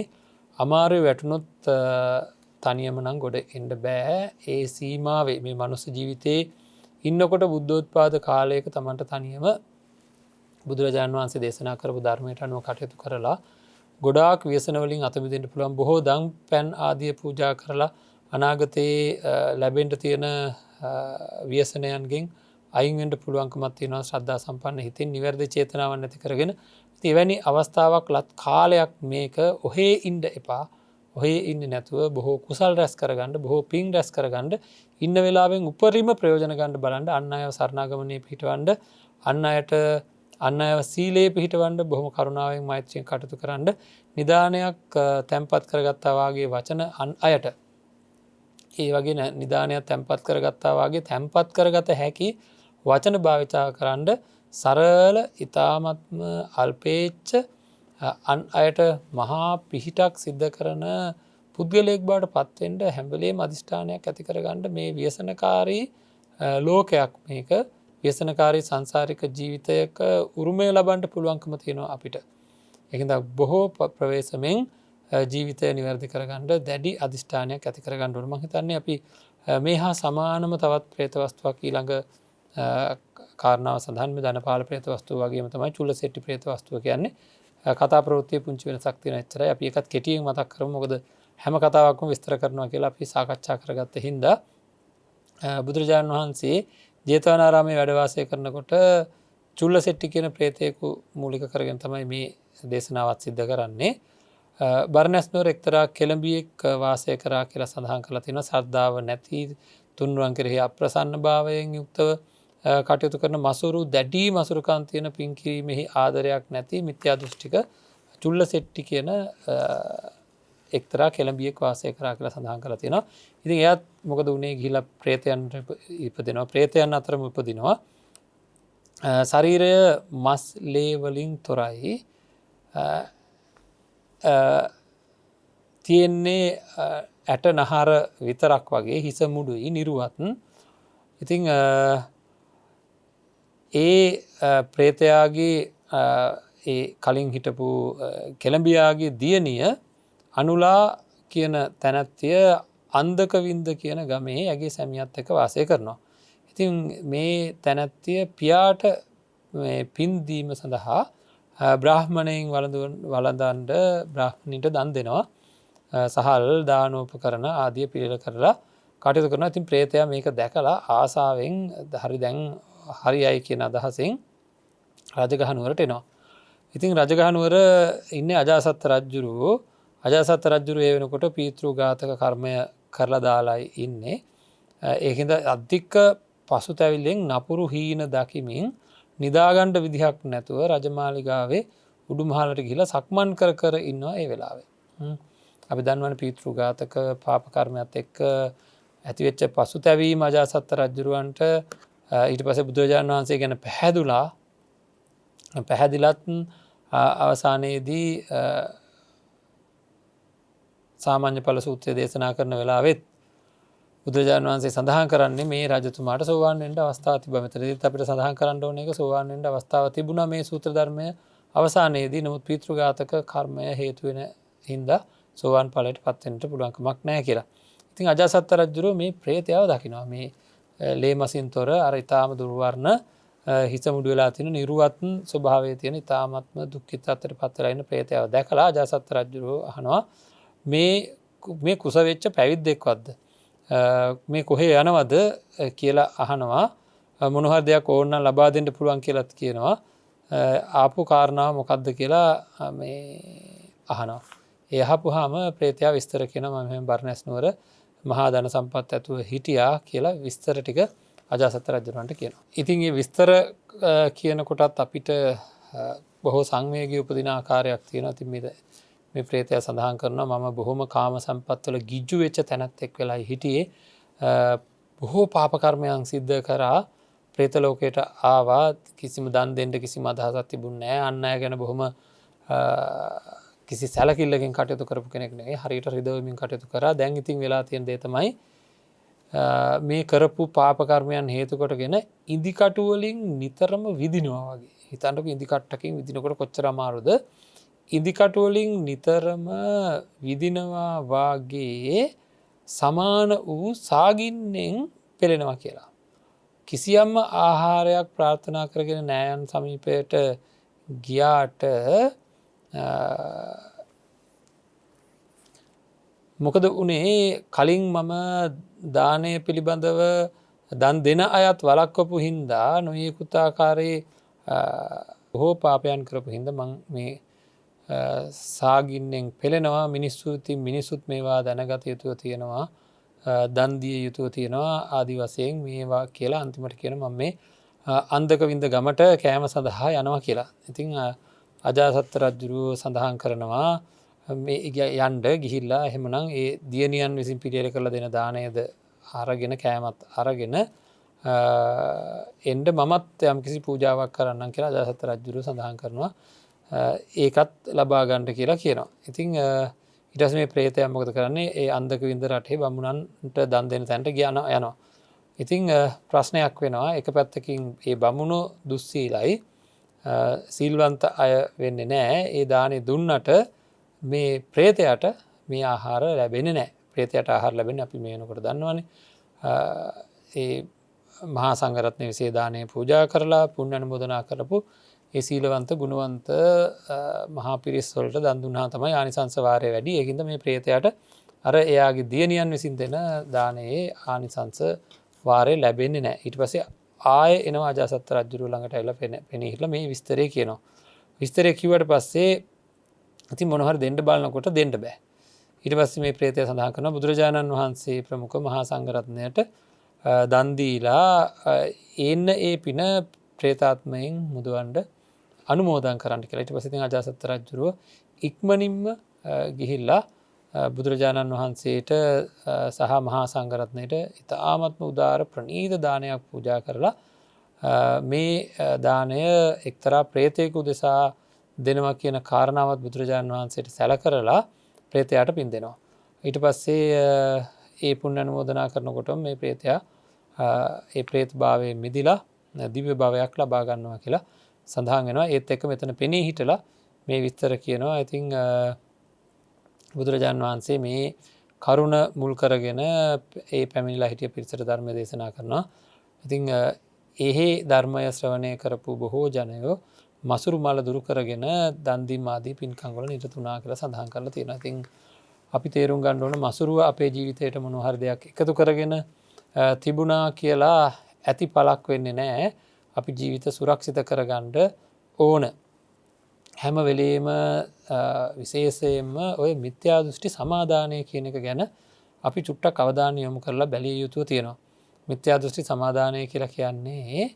අමාරුවේ වැටුනොත් තනියම නම් ගොඩ එන්න බෑ. ඒ සීමාවේ මේ මනුස්ස ජීවිතේ ඉන්නකොට බුද්ධෝත්පාද කාලයක Tamanට තනියම බුදුරජාණන් වහන්සේ දේශනා කරපු ධර්මයට අනුව කටයුතු කරලා ගොඩාක් ව්‍යසන වලින් අත මිදෙන්න පුළුවන්. බොහෝ දන් පැන් ආදිය පූජා කරලා අනාගතයේ ලැබෙන්ට තියෙන ව්‍යසනයන්ගෙන් අයින්ෙන්ට පුළුවන්කමත් තියෙනවා ශ්‍රද්ධා සම්පන්න හිතින් නිවැරදි චේතනාවන් ඇති කරගෙන එවැනි අවස්ථාවක් ලත් කාලයක් මේක ඔහේ ඉන්ඩ එපා ඔහේ ඉන්න නැතුව බොහෝ කුසල් රැස් කරගන්න බොහෝ පින් රැස් කරගන්න ඉන්න වෙලාවෙන් උපරිම ප්‍රයෝජන ගණ්ඩ බලන්ට අන්න අය සරණාගමනය පිහිටවන්ඩ අන්න අයට අන්න අය සීලේ පිහිටවන්ඩ බොහොම කරුණාවෙන් මෛත්‍රයෙන් කටතු කරන්න නිධානයක් තැන්පත් කරගත්තාවාගේ වචන අන් අයට ඒ වගේ නිධානයක් තැන්පත් කරගත්තාවාගේ තැන්පත් කරගත හැකි වචන භාවිතා කරන්න සරල ඉතාමත්ම අල්පේච්ච අන් අයට මහා පිහිටක් සිද්ධ කරන පුද්ගලයෙක් බවට පත්වෙන්ට හැම්බලේ අධිෂ්ඨානයක් ඇති කරගන්න මේ ව්‍යසනකාරී ලෝකයක් මේක ව්‍යසනකාරී සංසාරික ජීවිතයක උරුමය ලබන්ට පුළුවන්කම තියෙනවා අපිට. එකද බොහෝ ප්‍රවේශමෙන් ජීවිතය නිවැරදි කරගන්නඩ දැඩි අධිෂ්ඨානයක් ඇති කරගන්නඩුවන මහිතන්නේ අපි මේ හා සමානම තවත් ප්‍රේතවස්තුවක් ඊළඟ කාරණාව සඳහන් ධනපාල ප්‍රේතවස්තු වගේම තමයි චුල්ල සෙට්ටි ප්‍රේතවස්තුව කියන්නේ කතා ප්‍රවෘත්තිය පුංචි වෙන සක්තින එච්චරයි අපි එකත් කෙටියෙන් මතක් කරමු මොකද හැම කතාවක්ම විස්තර කරනවා කියලා අපි සාකච්ඡා කරගත්ත හින්දා බුදුරජාණන් වහන්සේ ජේතවනාරාමයේ වැඩවාසය කරනකොට චුල්ල සෙට්ටි කියන ප්‍රේතයෙකු මූලික කරගෙන තමයි මේ දේශනාවත් සිද්ධ කරන්නේ බර්ණැස්නුවර එක්තරා කෙළඹියෙක් වාසය කරා කියලා සඳහන් කරලා තියෙනවා ශ්‍රද්ධාව නැති තුන්රුවන් කෙරෙහි අප්‍රසන්න භාවයෙන් යුක්තව කටයුතු කරන මසුරු දැඩි මසුරුකම් තියෙන පින්කිරීමෙහි ආදරයක් නැති මිත්‍යා දෘෂ්ටික චුල්ල සෙට්ටි කියන එක්තරා කෙළඹියෙක් වාසය කරා කියලා සඳහන් කරලා තියෙනවා. ඉතින් එයාත් මොකද උනේ ගිහිලා ප්‍රේතයන්ට ඉපදෙනවා. ප්‍රේතයන් අතරම උපදිනවා. ශරීරය මස් ලේ වලින් තොරයි. තියෙන්නේ ඇට නහර විතරක් වගේ හිස මුඩුයි නිරුවත්. ඉතිං ඒ ප්‍රේතයාගේ ඒ කලින් හිටපු කෙළඹියාගේ දියණිය අනුලා කියන තැනැත්තිය අන්දකවින්ද කියන ගමේ ඇගේ සැමියත් එක වාසය කරනවා. ඉතින් මේ තැනැත්තිය පියාට පින්දීම සඳහා බ්‍රාහ්මණයෙන් වලදන්ඩ බ්‍රාහ්මණීට දන් දෙනවා සහල් දානෝප කරන ආදිය පිළිල කරලා කටයුතු කරන ඉතින් ප්‍රේතයා මේක දැකලා ආසාාවෙන් හරි දැන් හරි අයි කියන අදහසින් රජගහනුවරට එනවා. ඉතින් රජගහනුවර ඉන්න අජාසත්ත රජ්ජුරුවෝ අජාසත්ත රජ්ජුරු ඒ වෙනකොට පීතෘ ඝාතක කර්මය කරලා දාලායි ඉන්නේ. ඒහින්ද අධික්ක පසු තැවිල්ලෙන් නපුරු හීන දකිමින් නිදාගණ්ඩ විදිහක් නැතුව රජමාලිගාවේ උඩුමහලට ගිහිලා සක්මන් කර ඉන්නවා ඒ වෙලාවේ. අපි දන්වන පීතෘ ඝාතක පාපකර්මයත් එක්ක ඇතිවෙච්ච පසු තැවීම අජාසත්ත රජ්ජුරුවන්ට ඊට පස්සේ බුදුරජාණන් වහන්සේ ගැන පැහැදිලත් අවසානයේදී සාමාන්‍ය ඵල සූත්‍රය දේශනා කරන වෙලාවෙත් බුදුරජාණන් වහන්සේ සඳහන් කරන්නේ මේ රජතුමාට සෝවාන් වෙන්න අවස්ථාව තිබුණා. මෙතනදීත් අපිට සඳහන් කරන්න ඕන එක සෝවාන් වෙන්න අවස්ථාව තිබුණා මේ සූත්‍ර ධර්මය අවසානයේදී. නමුත් පීතෘ ඝාතක කර්මය හේතු වෙන හින්දා සෝවාන් ඵලයට පත් වෙන්න පුළුවන්කමක් නැහැ කියලා. ඉතින් අජාසත්ත රජුරෝ මේ ප්‍රේතයව දකිනවා. මේ ලේ මසින් තොර අර ඊටාම දුර්වර්ණ හිස මුඩු වෙලා තියෙන නිර්වත් ස්වභාවයේ තියෙන ඊටාමත්ම දුක්ඛිත අතර පත් වෙලා ඉන්න ප්‍රේතයව දැකලා අජාසත්ත රජුරෝ අහනවා මේ කුස වෙච්ච පැවිද්දෙක්වත්ද මේ කොහේ යනවද කියලා අහනවා. මොනහරි දෙයක් ඕන ලබා දෙන්න පුළුවන් කියලාත් කියනවා. ආපු කාරණාව මොකක්ද කියලා මේ අහනවා. ඒ අහපුවාම ප්‍රේතයා විස්තර කියනවා මම බර්ණැස් නුවර මහා ධන සම්පත් ඇතුව හිටියා කියලා විස්තර ටික අජාසත්ත රජුරන්ට කියනවා. ඉතින් මේ විස්තර කියනකොටත් අපිට බොහෝ සංවේගී උපදින ආකාරයක් තියෙනවා. ඉතින් මේ ප්‍රේතයා සඳහන් කරනවා මම බොහොම කාම සම්පත්වල ගිජ්ජු වෙච්ච තැනැත්තෙක් වෙලා හිටියේ. බොහෝ පාප කර්මයන් සිද්ධ කරා ප්‍රේත ලෝකයට ආවා. කිසිම දන් දෙන්න කිසිම අදහසක් තිබුණේ නැහැ. අන් අය ගැන බොහොම කිසි සැලකිල්ලකින් කටයුතු කරපු කෙනෙක් නෙවෙයි. හරියට රිදවමින් කටයුතු කරා. දැන් ඉතින් වෙලා තියෙන දේ තමයි මේ කරපු පාප කර්මයන් හේතු කොටගෙන ඉදිකටු වලින් නිතරම විදිනවා වගේ. හිතන්නකො ඉදිකට්ටකින් විදිනකොට කොච්චර අමාරුද? ඉදිකටු වලින් නිතරම විදිනවා වාගේ සමාන වූ සාගින්නෙන් පෙළෙනවා කියලා. කිසියම්ම ආහාරයක් ප්‍රාර්ථනා කරගෙන නෑයන් සමීපයට ගියාට මොකද උනේ කලින් මම දානය පිළිබඳව දන් දෙන අයත් වළක්වපු හින්දා නොයෙකුත් ආකාරයේ බොහෝ පාපයන් කරපු හින්දා මම මේ සාගින්නෙන් පෙළෙනවා. මිනිස්සු ඉතින් මිනිසුත් මේවා දැනගත යුතුව තියෙනවා, දන් දිය යුතුව තියෙනවා ආදි වශයෙන් මේවා කියලා අන්තිමට කියන මම මේ අන්දක වින්ද ගමට කෑම සඳහා යනවා කියලා. ඉතින් අජාසත් රජුරුව සඳහන් කරනවා මේ යන්න ගිහිල්ලා එහෙමනම් ඒ දියණියන් විසින් පිළියෙල කරලා දෙන දාණයද අරගෙන කෑමත් අරගෙන එන්න මමත් යම්කිසි පූජාවක් කරන්නම් කියලා අජාසත් රජුරුව සඳහන් කරනවා. ඒකත් ලබා ගන්නට කියලා කියනවා. ඉතින් ඊට පස්සේ මේ ප්‍රේතයා මොකද කරන්නේ? ඒ අන්දක වින්ද රටේ බමුණන්ට දන් දෙන තැනට යනවා. ඉතින් ප්‍රශ්නයක් වෙනවා. එක පැත්තකින් ඒ බමුණු දුස්සීලයි සීල්වන්ත අය වෙන්නේ නැහැ. ඒ දානේ දුන්නට මේ ප්‍රේතයාට මේ ආහාර ලැබෙන්නේ නැහැ. ප්‍රේතයාට ආහාර ලැබෙන්නේ අපි මේ වෙනකොට දන්නවනේ. ඒ මහා සංඝරත්නයේ විශේෂ දානේ පූජා කරලා පුණ්‍ය අනුමෝදනා කරපු ඒ සීලවන්ත ගුණවන්ත මහා පිරිස් වලට දන් දුන්නා තමයි ආනිසංස වාරය වැඩි. ඒකින්ද මේ ප්‍රේතයාට අර එයාගේ දියණියන් විසින් දෙන දානයේ ආනිසංස වාරය ලැබෙන්නේ නැහැ. ඊට පස්සේ ආයෙ එනවා අජාසත් රජුරුව ළඟට ඇවිල්ලා පෙනී හිටලා මේ විස්තරය කියනවා. විස්තරය කිව්වට පස්සේ ඉතින් මොන හරි දෙන්න බලනකොට දෙන්න බෑ. ඊට පස්සේ මේ ප්‍රේතය සඳහන් කරනවා බුදුරජාණන් වහන්සේ ප්‍රමුඛ මහා සංඝරත්නයට දන් දීලා එන්න ඒ පින ප්‍රේතාත්මයෙන් මුදවන්න අනුමෝදන් කරන්න කියලා. ඊට පස්සේ ඉතින් අජාසත් රජුරුව ඉක්මනින්ම ගිහිල්ලා බුදුරජාණන් වහන්සේට සහ මහා සංඝරත්නයට ඉතාමත්ම උදාර ප්‍රණීත දානයක් පූජා කරලා මේ දානය එක්තරා ප්‍රේතයෙකු උදෙසා දෙනවා කියන කාරණාවත් බුදුරජාණන් වහන්සේට සැලකරලා ප්‍රේතයාට පින් දෙනවා. ඊට පස්සේ ඒ පුණ්‍ය අනුමෝදනා කරනකොටම මේ ප්‍රේතයා ඒ ප්‍රේත භාවයෙන් මිදිලා දිව්‍ය භාවයක් ලබා ගන්නවා කියලා සඳහන් වෙනවා. ඒත් එක්ක මෙතන පෙනී හිටලා මේ විස්තර කියනවා. ඉතින් බුදුරජාණන් වහන්සේ මේ කරුණ මුල් කරගෙන ඒ පැමිණිලා හිටිය පිරිසට ධර්ම දේශනා කරනවා. ඉතින් එහි ධර්මය ශ්‍රවණය කරපු බොහෝ ජනයෝ මසුරු මල දුරු කරගෙන දන් දීම ආදී පින්කම් වල නිරත වුණා කියලා සඳහන් කරලා තියෙනවා. ඉතින් අපි තේරුම් ගන්න ඕන මසුරුව අපේ ජීවිතයට මොන හරි දෙයක් එකතු කරගෙන තිබුණා කියලා ඇති පළක් වෙන්නේ නැහැ. අපි ජීවිත සුරක්ෂිත කරගන්න ඕන. හැම වෙලේම විශේෂයෙන්ම ඔය මිත්‍යා දෘෂ්ටි සමාදානය කියන එක ගැන අපි චුට්ටක් අවධානය යොමු කරලා බැලිය යුතුව තියෙනවා. මිත්‍යා දෘෂ්ටි සමාදානය කියලා කියන්නේ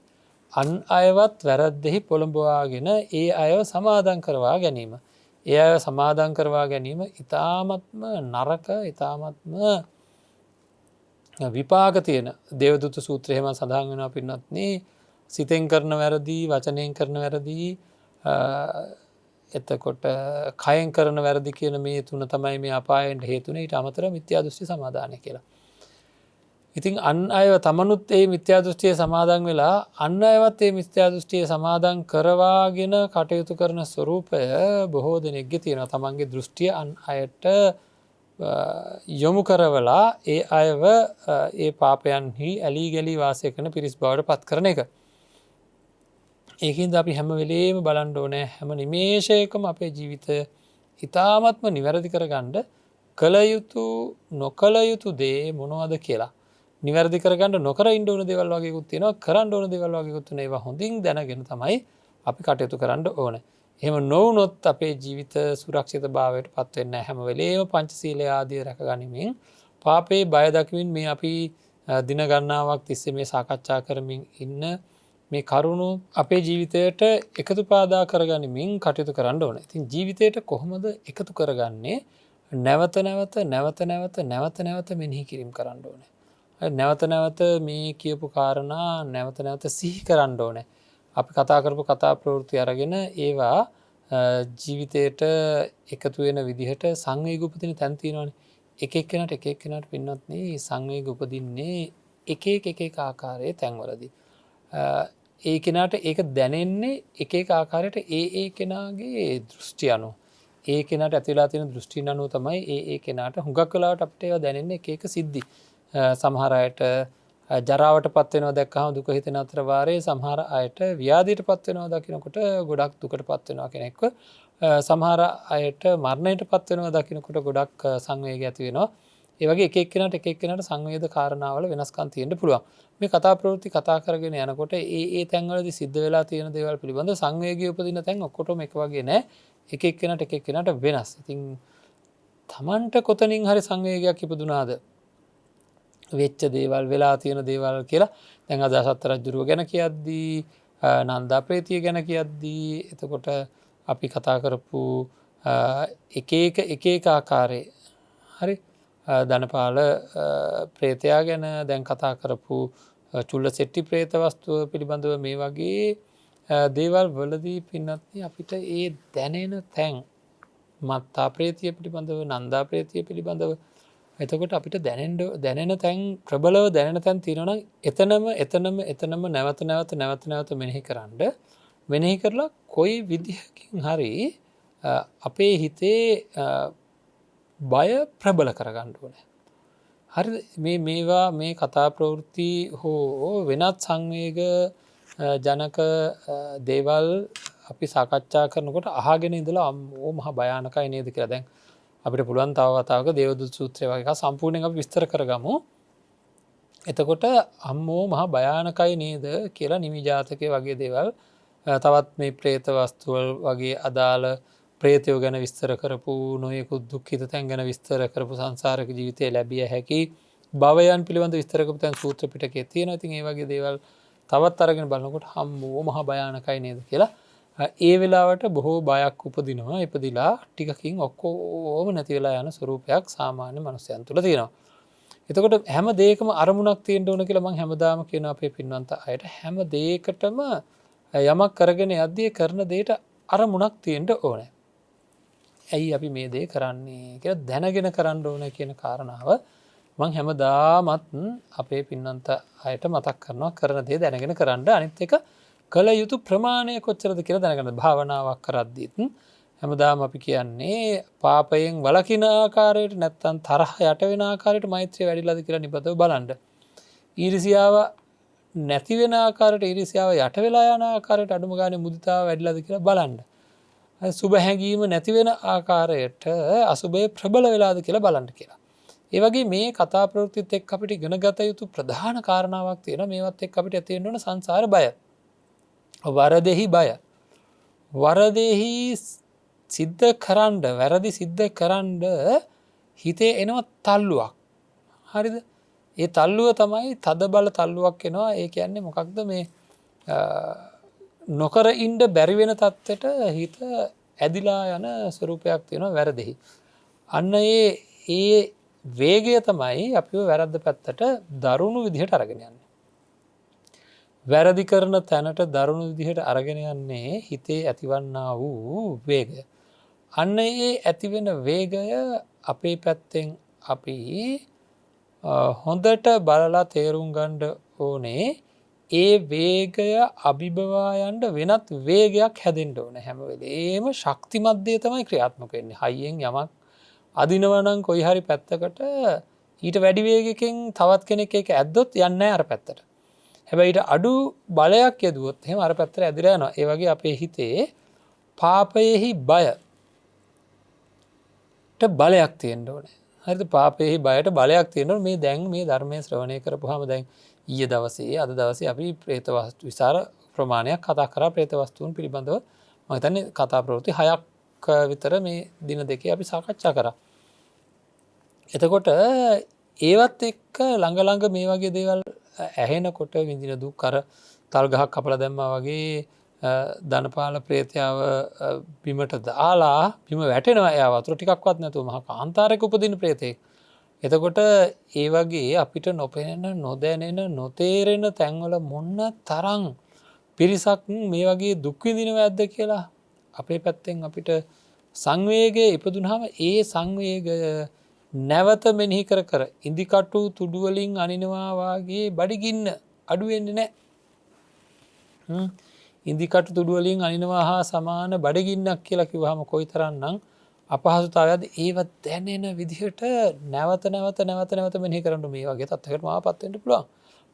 අන් අයවත් වැරද්දෙහි පොළඹවාගෙන ඒ අයව සමාදන් කරවා ගැනීම. ඒ අයව සමාදන් කරවා ගැනීම ඉතාමත්ම නරක, ඉතාමත්ම විපාක තියෙන. දේවදූත සූත්‍රයේම සඳහන් වෙනවා පින්වත්නි, සිතෙන් කරන වැරදි, වචනයෙන් කරන වැරදි, එතකොට කයෙන් කරන වැරදි කියන මේ තුන තමයි මේ අපායන්ට හේතුනේ. ඊට අමතරව මිත්‍යා දෘෂ්ටි සමාදානය කියලා. ඉතින් අන් අයව තමනුත් ඒ මිත්‍යා දෘෂ්ටියේ සමාදන් වෙලා අන් අයවත් ඒ මිත්‍යා දෘෂ්ටියේ සමාදන් කරවාගෙන කටයුතු කරන ස්වરૂපය බොහෝ දෙනෙක්ගේ තියෙනවා. තමන්ගේ දෘෂ්ටිය අන් අයට යොමු කරවලා ඒ අයව ඒ පාපයන්හි ඇලී ගලී වාසය කරන පිරිස් බවට පත් කරන එක. ඒකින්ද අපි හැම වෙලේම බලන්න ඕනේ හැම නිමේෂයකම අපේ ජීවිතය ඉතාමත්ම නිවැරදි කරගන්න කළ යුතු නොකළ යුතු දේ මොනවද කියලා. නිවැරදි කරගන්න නොකර ඉන්න ඕන දේවල් වගේකුත් තියෙනවා, කරන්න ඕන දේවල් වගේකුත් තියෙනවා. ඒවා හොඳින් දැනගෙන තමයි අපි කටයුතු කරන්න ඕන. එහෙම නොවුනොත් අපේ ජීවිත සුරක්ෂිතභාවයට පත් වෙන්නේ නැහැ. හැම වෙලේම පංචශීලය ආදී රැකගනිමින් පාපේ බය දකිමින් මේ අපි දින ගණනාවක් තිස්සේ මේ සාකච්ඡා කරමින් ඉන්න මේ කරුණු අපේ ජීවිතයට එකතු පාදා කරගනිමින් කටයුතු කරන්න ඕන. ඉතින් ජීවිතයට කොහොමද එකතු කරගන්නේ? නැවත නැවත මෙනෙහි කිරීම කරන්න ඕනේ. නැවත නැවත මේ කියපු කාරණා නැවත නැවත සිහි කරන්න ඕනේ. අපි කතා කරපු කතා ප්‍රවෘත්ති අරගෙන ඒවා ජීවිතයට එකතු වෙන විදිහට සංවේග උපදින තැන් තියෙනවානේ. එක එක්කෙනාට පින්වත්නි සංවේග උපදින්නේ එක ආකාරයේ තැන්වලදී. ඒ කෙනාට ඒක දැනෙන්නේ එක ආකාරයට ඒ කෙනාගේ දෘෂ්ටි අනුව. ඒ කෙනාට ඇතිලා තියෙන දෘෂ්ටින් අනුව තමයි ඒ කෙනාට හුඟක් වෙලාවට අපිට ඒවා දැනෙන්නේ එක සිද්ධි. සමහර අයට ජරාවට පත් වෙනවා දැක්කහම දුක හිතෙන අතර වාරේ සමහර අයට ව්‍යාධියට පත් වෙනවා දකිනකොට ගොඩක් දුකට පත් වෙනවා කෙනෙක්ව සමහර අයට මරණයට පත් වෙනවා දකින්නකොට ගොඩක් සංවේගය ඇති වෙනවා. ඒ වගේ එක එක්කෙනාට සංවේද කාරණාවල වෙනස්කම් තියෙන්න පුළුවන්. මේ කතා ප්‍රවෘත්ති කතා කරගෙන යනකොට ඒ තැන්වලදී සිද්ධ වෙලා තියෙන දේවල් පිළිබඳ සංවේගය උපදින තැන් ඔක්කොටම එක වගේ නෑ. එක එක්කෙනාට වෙනස්. ඉතින් Tamanට කොතනින් හරි සංවේගයක් ඉපදුනාද වෙච්ච දේවල් වෙලා තියෙන දේවල් කියලා දැන් අදාසත් රජුරුව ගැන කියද්දී නන්දා ප්‍රේතිය ගැන කියද්දී එතකොට අපි කතා කරපු එක ආකාරයේ හරි ධනපාල ප්‍රේතයා ගැන දැන් කතා කරපු චුල්ල සෙට්ටි ප්‍රේත වස්තුව පිළිබඳව මේ වගේ දේවල් වලදී පින්නත්නි අපිට ඒ දැනෙන තැන් මත්තා ප්‍රේතිය පිළිබඳව නන්දා ප්‍රේතිය පිළිබඳව එතකොට අපිට දැනෙන තැන් ප්‍රබලව දැනෙන තැන් තියෙනවා නම් එතනම නැවත මෙනෙහි කරලා කොයි විදිහකින් හරි අපේ හිතේ බය ප්‍රබල කරගන්න ඕනේ. හරි මේවා මේ කතා ප්‍රවෘත්ති හෝ වෙනත් සංවේග ජනක දේවල් අපි සාකච්ඡා කරනකොට අහගෙන ඉඳලා අම්මෝ මහ භයානකයි නේද කියලා දැන් අපිට පුළුවන් තව වතාවක දේවදූත සූත්‍රය වගේ එකක් සම්පූර්ණයෙන් අපි විස්තර කරගමු. එතකොට අම්මෝ මහ භයානකයි නේද කියලා නිමි ජාතකයේ වගේ දේවල් තවත් මේ ප්‍රේත වස්තුවල් වගේ අදාළ ප්‍රේතයෝ ගැන විස්තර කරපු නොයෙකුත් දුක්ඛිත තැන් ගැන විස්තර කරපු සංසාරික ජීවිතයේ ලැබිය හැකි භවයන් පිළිබඳ විස්තර කරපු තැන් සූත්‍ර පිටකයේ තියෙනවා. ඉතින් ඒ වගේ දේවල් තවත් අරගෙන බලනකොට අම්මෝ මහ භයානකයි නේද කියලා ඒ වෙලාවට බොහෝ බයක් උපදිනවා. ඉපදිලා ටිකකින් ඔක්කොම නැති වෙලා යන ස්වරූපයක් සාමාන්‍ය මනුස්සයන් තුළ තියෙනවා. එතකොට හැම දෙයකම අරමුණක් තියෙන්න ඕන කියලා මම හැමදාම කියනවා අපේ පින්වන්ත අයට හැම දෙයකටම යමක් කරගෙන යද්දී කරන දෙයට අරමුණක් තියෙන්න ඕනේ. ඇයි අපි මේ දේ කරන්නේ කියලා දැනගෙන කරන්න ඕනේ කියන කාරණාව මම හැමදාමත් අපේ පින්වන්ත අයට මතක් කරනවා කරන දේ දැනගෙන කරන්න. අනිත් එක කළ යුතු ප්‍රමාණය කොච්චරද කියලා දැනගන්න. භාවනාවක් කරද්දීත් හැමදාම අපි කියන්නේ පාපයෙන් වළකින ආකාරයට නැත්තම් තරහ යට වෙන ආකාරයට මෛත්‍රිය වැඩිලාද කියලා නිබඳව බලන්න. ඊර්ෂියාව නැති වෙන ආකාරයට ඊර්ෂියාව යට වෙලා යන ආකාරයට අඩුම ගානේ මුදිතාව වැඩිලාද කියලා බලන්න. සුබ හැඟීම නැති වෙන ආකාරයට අසුබය ප්‍රබල වෙලාද කියලා බලන්න කියලා. ඒ වගේ මේ කතා ප්‍රවෘත්තිත් එක්ක අපිට ඉගෙන ගත යුතු ප්‍රධාන කාරණාවක් තියෙනවා. මේවත් එක්ක අපිට ඇති වෙන්න ඕන සංසාර බය. වරදෙහි බය. වරදෙහි වැරදි සිද්ධ කරන්න හිතේ එනවා තල්ලුවක්. හරිද? ඒ තල්ලුව තමයි තද බල තල්ලුවක් එනවා. ඒ කියන්නේ මොකක්ද මේ නොකර ඉන්න බැරි වෙන තත්ත්වයට හිත ඇදිලා යන ස්වරූපයක් තියෙනවා වැරදෙහි. අන්න ඒ වේගය තමයි අපිව වැරද්ද පැත්තට දරුණු විදිහට අරගෙන යන්නේ. වැරදි කරන තැනට දරුණු විදිහට අරගෙන යන්නේ හිතේ ඇතිවන්නා වූ වේගය. අන්න ඒ ඇතිවෙන වේගය අපේ පැත්තෙන් අපි හොඳට බලලා තේරුම් ගන්න ඕනේ. ඒ වේගය අභිබවා යන්න වෙනත් වේගයක් හැදෙන්න ඕනේ. හැම වෙලේම ශක්තිමත් දේ තමයි ක්‍රියාත්මක වෙන්නේ. හයියෙන් යමක් අදිනවා නම් කොයි හරි පැත්තකට ඊට වැඩි වේගයකින් තවත් කෙනෙක් ඒක ඇද්දොත් යන්නේ නැහැ අර පැත්තට. හැබැයි ඊට අඩු බලයක් යදුවොත් එහෙම අර පැත්තට ඇදලා යනවා. ඒ වගේ අපේ හිතේ පාපයෙහි බයට බලයක් තියෙන්න ඕනේ. හරිද? පාපයෙහි බයට බලයක් තියෙන්න ඕනේ. මේ දැන් මේ ධර්මයේ ශ්‍රවණය කරපුවාම දැන් ඊයේ දවසේ අද දවසේ අපි പ്രേත වස්තු විසර ප්‍රමාණයක් කතා කරා. പ്രേත වස්තුන් පිළිබඳව මම හිතන්නේ කතා ප්‍රවෘත්ති 6ක් විතර මේ දින දෙකේ අපි සාකච්ඡා කරා. එතකොට ඒවත් එක්ක ළඟ මේ වගේ දේවල් ඇහෙනකොට විඳින දුක් අර තල් ගහක් කපලා දැම්මා වගේ ධනපාල ප්‍රේතයාව බිමට දාලා බිම වැටෙනවා. එයා වතුර ටිකක්වත් නැතුව මහා කාන්තාරයක උපදින ප්‍රේතෙක්. එතකොට ඒ වගේ අපිට නොපෙනෙන නොදැනෙන නොතේරෙන තැන්වල මොන්න තරම් පිරිසක් මේ වගේ දුක් විඳිනවද කියලා අපේ පැත්තෙන් අපිට සංවේගය ඉපදුනහම ඒ සංවේගය නැවත මෙනෙහි කර ඉදිකටු තුඩු වලින් අනිනවා වාගේ බඩගින්න අඩු වෙන්නේ නැහැ. ඉදිකටු තුඩු වලින් අනිනවා හා සමාන බඩගින්නක් කියලා කිව්වහම කොයිතරම්නම් අපහසුතාවයක්ද ඒව දැනෙන විදිහට නැවත මෙනෙහි කරන්න මේ වගේ තත්ත්වයකට මාපත් වෙන්න පුළුවන්.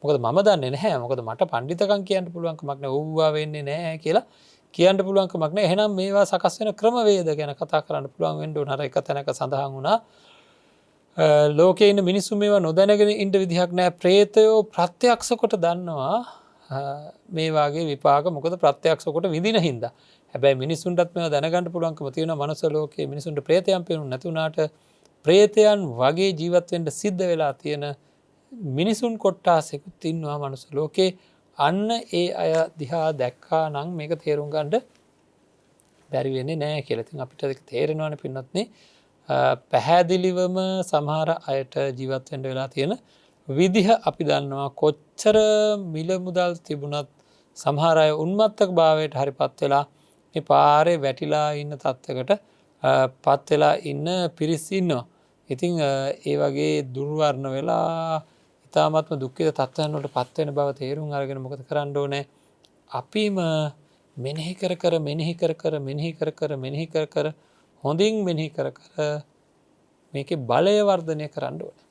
මොකද මම දන්නේ නැහැ. මොකද මට පඬිතකම් කියන්න පුළුවන් කමක් නැහැ. ඕවා වෙන්නේ නැහැ කියලා කියන්න පුළුවන්කමක් නැහැ. එහෙනම් මේවා සකස් වෙන ක්‍රමවේද ගැන කතා කරන්න පුළුවන් වෙන්න ඕන. අර එක තැනක සඳහන් වුණා ලෝකේ ඉන්න මිනිස්සු මේවා නොදැනගෙන ඉන්න විදිහක් නැහැ. ප්‍රේතයෝ ප්‍රත්‍යක්ෂ කොට දන්නවා මේ වාගේ විපාක. මොකද ප්‍රත්‍යක්ෂ කොට විඳින හින්දා. හැබැයි මිනිසුන්ටත් මේවා දැනගන්න පුළුවන්කම තියෙනවා. මනුස්ස ලෝකයේ මිනිසුන්ට ප්‍රේතයන් පේනුනේ නැති වුණාට ප්‍රේතයන් වගේ ජීවත් වෙන්න සිද්ධ වෙලා තියෙන මිනිසුන් කොට්ටාසෙකුත් ඉන්නවා මනුස්ස ලෝකේ. අන්න ඒ අය දිහා දැක්කා නම් මේක තේරුම් ගන්න බැරි වෙන්නේ නැහැ කියලා. ඉතින් අපිට ඒක තේරෙනවානේ පින්වත්නි. පැහැදිලිවම සමහර අයට ජීවත් වෙන්න වෙලා තියෙන විදිහ අපි දන්නවා. කොච්චර මිල මුදල් තිබුණත් සමහර අය උන්මත්තක භාවයට හරිපත් වෙලා මේ පාරේ වැටිලා ඉන්න තත්ත්වයකට පත් වෙලා ඉන්න පිරිස් ඉන්නවා. ඉතින් ඒ වගේ දුර්වර්ණ වෙලා ඉතාමත්ම දුක්ඛිත තත්ත්වයන් වලට පත් වෙන බව තේරුම් අරගෙන මොකද කරන්න ඕනේ? අපිම මෙනෙහි කර කර මෙනෙහි කර කර මෙනෙහි කර කර මෙනෙහි කර කර හොඳින් මෙනෙහි කර කර මේකේ බලය වර්ධනය කරන්න ඕනේ.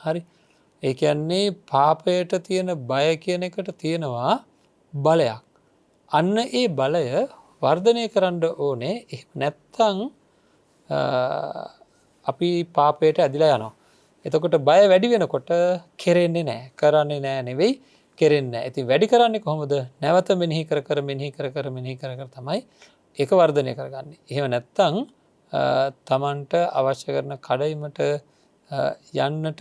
හරි. ඒ කියන්නේ පාපයට තියෙන බය කියන එකට තියෙනවා බලයක්. අන්න ඒ බලය වර්ධනය කරන්න ඕනේ. එහෙම නැත්නම් අපි පාපයට ඇදිලා යනවා. එතකොට බය වැඩි වෙනකොට කෙරෙන්නේ නැහැ. කරන්නේ නැහැ නෙවෙයි කෙරෙන්නේ නැහැ. ඉතින් වැඩි කරන්නේ කොහොමද? නැවත මෙනෙහි කර කර මෙනෙහි කර කර මෙනෙහි කර කර තමයි ඒක වර්ධනය කරගන්නේ. එහෙම නැත්නම් තමන්ට අවශ්‍ය කරන කඩයිමට යන්නට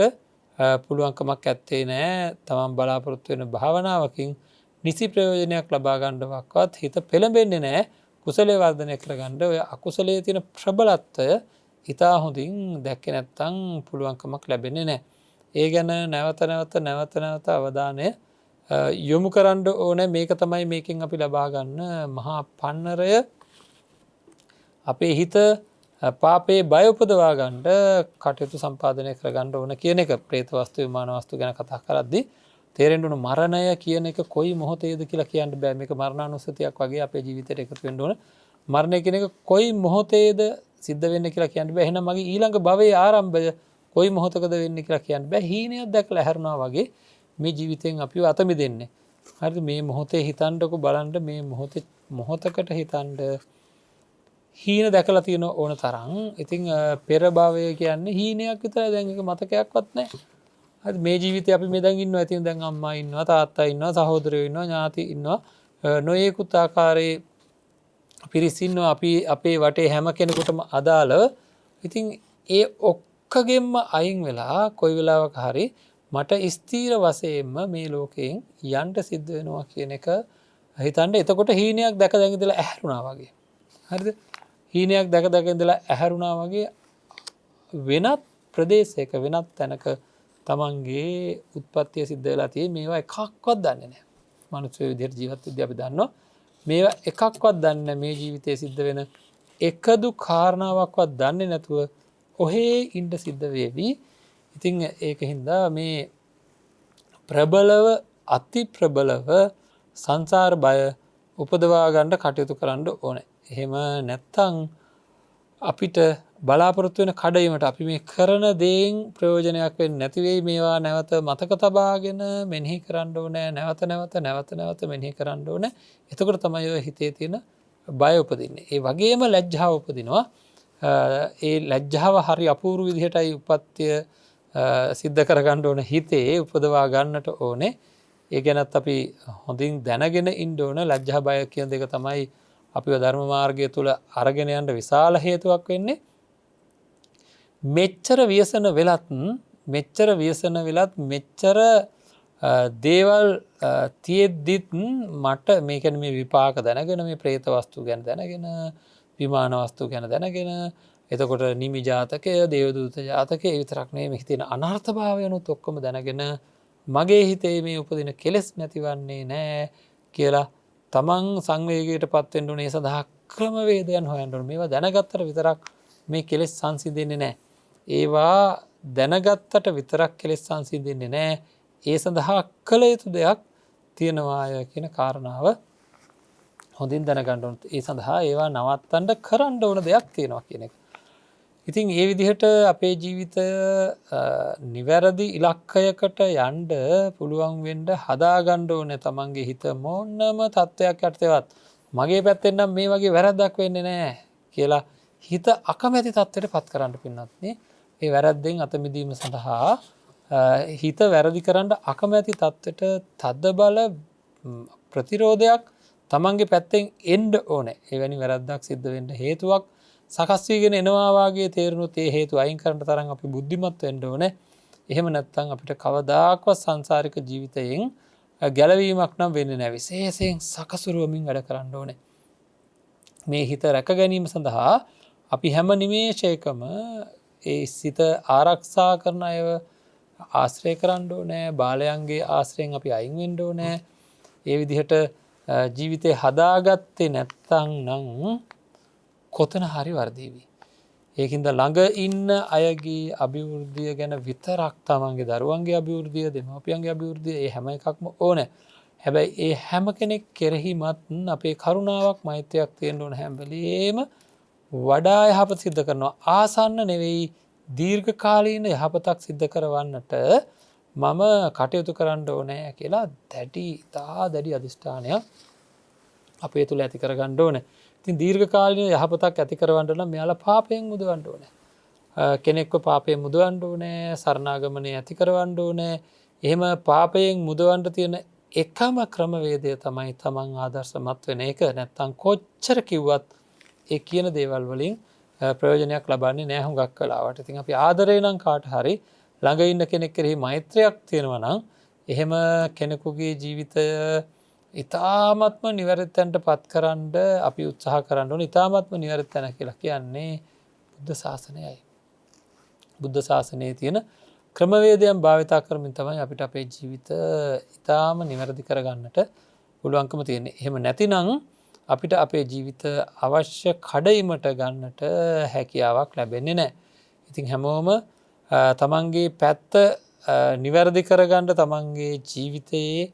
පුළුවන්කමක් ඇත්තේ නැහැ. තමන් බලාපොරොත්තු වෙන භාවනාවකින් නිසි ප්‍රයෝජනයක් ලබා ගන්නවක්වත් හිත පෙළඹෙන්නේ නැහැ. කුසලයේ වර්ධනය කරගන්න ඔය අකුසලයේ තියෙන ප්‍රබලත්වය ඉතා හොඳින් දැක්කේ නැත්නම් පුළුවන්කමක් ලැබෙන්නේ නැහැ. ඒ ගැන නැවත අවධානය යොමු කරන්න ඕනේ. මේක තමයි මේකෙන් අපි ලබා ගන්න මහා පන්නරය. අපේ හිත පාපේ බය උපදවා ගන්න කටයුතු සම්පාදනය කරගන්න ඕන කියන එක. ප්‍රේත වස්තු විමාන වස්තු ගැන කතා කරද්දී තේරෙන්න ඕන මරණය කියන එක කොයි මොහොතේද කියලා කියන්න බෑ. මේක මරණානුස්සතියක් වගේ අපේ ජීවිතේට එකතු වෙන්න ඕන. මරණය කියන එක කොයි මොහොතේද සිද්ධ වෙන්නේ කියලා කියන්න බෑ. එහෙනම් මගේ ඊළඟ භවයේ ආරම්භය කොයි මොහොතකද වෙන්නේ කියලා කියන්න බෑ. හීනයක් දැකලා හැරුණා වගේ මේ ජීවිතෙන් අපිව අත මිදෙන්නේ. හරිද? මේ මොහොතේ හිතන්නකො බලන්න මේ මොහොතකට හිතන්න හීන දැකලා තියෙන ඕන තරම්. ඉතින් පෙර භවය කියන්නේ හීනයක් විතරයි. දැන් ඒක මතකයක්වත් නැහැ. හරි මේ ජීවිතේ අපි මේ දැන් ඉන්නවා. ඉතින් දැන් අම්මා ඉන්නවා, තාත්තා ඉන්නවා, සහෝදරයෝ ඉන්නවා, ඥාති ඉන්නවා. නොයෙකුත් ආකාරයේ පිරිස් ඉන්නවා. අපි අපේ වටේ හැම කෙනෙකුටම අදාළව. ඉතින් ඒ ඔක්කොගෙම අයින් වෙලා කොයි වෙලාවක හරි මට ස්ථීර වශයෙන්ම මේ ලෝකයෙන් යන්න සිද්ධ වෙනවා කියන එක හිතන්න. එතකොට හීනයක් දැක දැක ඉඳලා ඇහැරුණා වගේ. හරිද? හීනයක් දැක දැක ඉඳලා ඇහැරුණා වගේ වෙනත් ප්‍රදේශයක වෙනත් තැනක තමන්ගේ උත්පත්තිය සිද්ධ වෙලා තියෙන්නේ. මේවා එකක්වත් දන්නේ නැහැ. මනුස්ස විදිහට ජීවත් වෙද්දී අපි දන්නවා මේවා එකක්වත් දන්නේ මේ ජීවිතයේ සිද්ධ වෙන එකදු කාරණාවක්වත් දන්නේ නැතුව ඔහේ ඉන්න සිද්ධ වේවි. ඉතින් ඒකින්ද මේ ප්‍රබලව අති ප්‍රබලව සංසාර බය උපදවා ගන්න කටයුතු කරන්න ඕනේ. එහෙම නැත්තම් අපිට බලාපොරොත්තු වෙන කඩයිමට අපි මේ කරන දේෙන් ප්‍රයෝජනයක් වෙන්නේ නැති වෙයි. මේවා නැවත මතක තබාගෙන මෙනෙහි කරන්න ඕනේ. නැවත මෙනෙහි කරන්න ඕනේ. එතකොට තමයි ඔය හිතේ තියෙන බය උපදින්නේ. ඒ වගේම ලැජ්ජාව උපදිනවා. ඒ ලැජ්ජාව හරි අපූර්ව විදිහටයි උපත්ය සිද්ධ කරගන්න ඕන හිතේ උපදවා ගන්නට ඕනේ. ඒ ගැනත් අපි හොඳින් දැනගෙන ඉන්න ඕන. ලැජ්ජා බය කියන දෙක තමයි අපිව ධර්ම මාර්ගය තුල අරගෙන යන්න විශාල හේතුවක් වෙන්නේ. මෙච්චර ව්‍යසන වෙලත් මෙච්චර දේවල් තියෙද්දිත් මට මේ කියන්නේ මේ විපාක දැනගෙන මේ പ്രേත වස්තු ගැන දැනගෙන විමාන වස්තු ගැන දැනගෙන එතකොට නිමි ජාතකය දේවදූත ජාතකය විතරක් නෙමෙයි මේ හිතේන අනර්ථභාවයනුත් ඔක්කොම දැනගෙන මගේ හිතේ මේ උපදින කෙලෙස් නැතිවන්නේ නැහැ කියලා තමන් සංවේගයටපත් වෙන්න ඕනේ. ඒ සඳහා ක්‍රමවේදයන් හොයන්න ඕනේ. මේවා දැනගත්තට විතරක් මේ කෙලෙස් සංසිඳෙන්නේ නැහැ. ඒවා දැනගත්තට විතරක් කෙලෙස් සංසිඳෙන්නේ නැහැ. ඒ සඳහා කළ යුතු දෙයක් තියෙනවා කියන කාරණාව හොඳින් දැනගන්න ඕනේ. ඒ සඳහා ඒවා නවත්තන්න කරන්න ඕන දෙයක් තියෙනවා කියන එක. ඉතින් ඒ විදිහට අපේ ජීවිතය නිවැරදි ඉලක්කයකට යන්න පුළුවන් වෙන්න හදාගන්න ඕනේ. තමන්ගේ හිත මොනම තත්ත්වයක් යටතේවත් මගේ පැත්තෙන් නම් මේ වගේ වැරද්දක් වෙන්නේ නැහැ කියලා හිත අකමැති තත්ත්වයට පත් කරන්න පින්නත්නේ. ඒ වැරද්දෙන් අත මිදීම සඳහා හිත වැරදි කරන්න අකමැති තත්ත්වයට තද බල ප්‍රතිරෝධයක් තමන්ගේ පැත්තෙන් එන්න ඕනේ. එවැනි වැරද්දක් සිද්ධ වෙන්න හේතුවක් සකස් වීගෙන එනවා වාගේ තේරුණොත් ඒ හේතු අයින් කරන්න තරම් අපි බුද්ධිමත් වෙන්න ඕනේ. එහෙම නැත්නම් අපිට කවදාකවත් සංසාරික ජීවිතයෙන් ගැලවීමක් නම් වෙන්නේ නැහැ. විශේෂයෙන් සකසුරුවමින් වැඩ කරන්න ඕනේ. මේ හිත රැක ගැනීම සඳහා අපි හැම නිමේෂයකම ඒ සිත ආරක්ෂා කරන අයව ආශ්‍රය කරන්න ඕනේ. බාලයන්ගේ ආශ්‍රයෙන් අපි අයින් වෙන්න ඕනේ. ඒ විදිහට ජීවිතේ හදාගත්තේ නැත්තම් නම් කොතන හරි වර්ධීවි. ඒකින්ද ළඟ ඉන්න අයගේ අභිවෘද්ධිය ගැන විතරක් තමන්ගේ දරුවන්ගේ අභිවෘද්ධිය, දෙමව්පියන්ගේ අභිවෘද්ධිය ඒ හැම එකක්ම ඕනේ. හැබැයි ඒ හැම කෙනෙක් කෙරෙහිමත් අපේ කරුණාවක් මෛත්‍රියක් තියෙන්න ඕන. හැම වෙලේම වඩා යහපත සිද්ධ කරනවා. ආසන්න නෙවෙයි දීර්ඝකාලීන යහපතක් සිද්ධ කරවන්නට මම කටයුතු කරන්න ඕනේ කියලා දැඩි අධිෂ්ඨානයක් අපේ තුල ඇති කරගන්න ඕනේ. ඉතින් දීර්ඝකාලීන යහපතක් ඇති කරවන්න නම් මෙයාලා පාපයෙන් මුදවන්න ඕනේ. කෙනෙක්ව පාපයෙන් මුදවන්න ඕනේ, සරණාගමනය ඇති කරවන්න ඕනේ. එහෙම පාපයෙන් මුදවන්න තියෙන එකම ක්‍රමවේදය තමයි තමන් ආදර්ශමත් වෙන එක. නැත්තම් කොච්චර කිව්වත් ඒ කියන දේවල් වලින් ප්‍රයෝජනයක් ලබන්නේ නැහැ හුඟක් වෙලාවට. ඉතින් අපි ආදරේ නම් කාට හරි ළඟ ඉන්න කෙනෙක් කෙරෙහි මෛත්‍රියක් තියෙනවා නම් එහෙම කෙනෙකුගේ ජීවිතය ඉතාමත්ම නිවැරදි තැනට පත් කරන්න අපි උත්සාහ කරන්න ඕනේ. ඉතාමත්ම නිවැරදි තැන කියලා කියන්නේ බුද්ධ ශාසනයයි. බුද්ධ ශාසනයේ තියෙන ක්‍රමවේදයන් භාවිතා කරමින් තමයි අපිට අපේ ජීවිත ඉතාම නිවැරදි කරගන්නට පුළුවන්කම තියෙන්නේ. එහෙම නැතිනම් අපිට අපේ ජීවිත අවශ්‍ය කඩයිමට ගන්නට හැකියාවක් ලැබෙන්නේ නැහැ. ඉතින් හැමෝම තමන්ගේ පැත්ත නිවැරදි කරගන්න තමන්ගේ ජීවිතයේ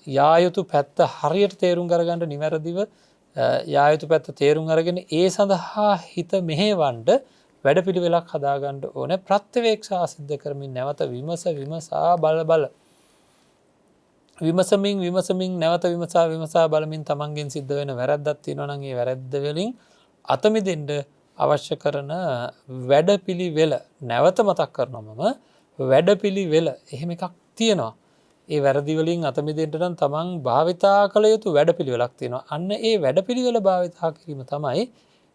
යා යුතු පැත්ත හරියට තේරුම් කරගන්න නිවැරදිව යා යුතු පැත්ත තේරුම් අරගෙන ඒ සඳහා හිත මෙහෙවන්න වැඩපිළිවෙලක් හදාගන්න ඕනේ. ප්‍රත්‍යවේක්ෂා සිද්ධ කරමින් නැවත විමසා විමසමින් නැවත විමසා බලමින් තමන්ගෙන් සිද්ධ වෙන වැරද්දක් තියෙනවා නම් ඒ වැරද්ද වලින් අත මිදෙන්න අවශ්‍ය කරන වැඩපිළිවෙල නැවත මතක් කරනවා. මම වැඩපිළිවෙල එහෙම එකක් තියෙනවා. ඒ වැරදි වලින් අත මිදෙන්න නම් තමන් භාවිතා කළ යුතු වැඩපිළිවෙලක් තියෙනවා. අන්න ඒ වැඩපිළිවෙල භාවිතා කිරීම තමයි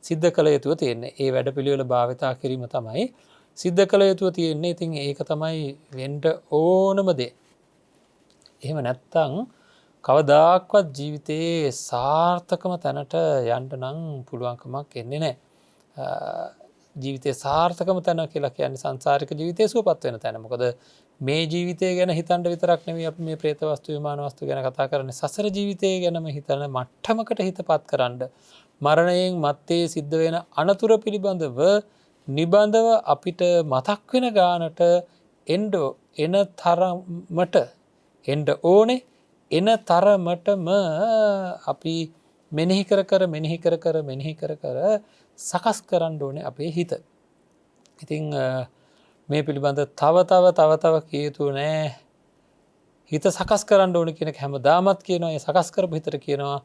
සිද්ධ කළ යුතුව තියෙන්නේ. ඒ වැඩපිළිවෙල භාවිතා කිරීම තමයි සිද්ධ කළ යුතුව තියෙන්නේ. ඉතින් ඒක තමයි වෙන්න ඕනම දේ. එහෙම නැත්තම් කවදාක්වත් ජීවිතයේ සාර්ථකම තැනට යන්න නම් පුළුවන්කමක් එන්නේ නැහැ. ජීවිතයේ සාර්ථකම තැන කියලා කියන්නේ සංසාරික ජීවිතයේ සුවපත් වෙන තැන. මොකද මේ ජීවිතය ගැන හිතන්න විතරක් නෙවෙයි අපි මේ പ്രേත වස්තු විමාන වස්තු ගැන කතා කරන්නේ. සසර ජීවිතය ගැනම හිතන මට්ටමකට හිතපත් කරන්න. මරණයෙන් මත්තේ සිද්ධ වෙන අනතුරු පිළිබඳව නිබඳව අපිට මතක් වෙන ගානට එන තරමට එන්න ඕනේ. එන තරමටම අපි මෙනෙහි කර සකස් කරන්න ඕනේ අපේ හිත. ඉතින් මේ පිළිබඳ තව කිය යුතු නෑ. හිත සකස් කරන්න ඕනේ කියන එක හැමදාමත් කියනවා. ඒ සකස් කරපු හිතට කියනවා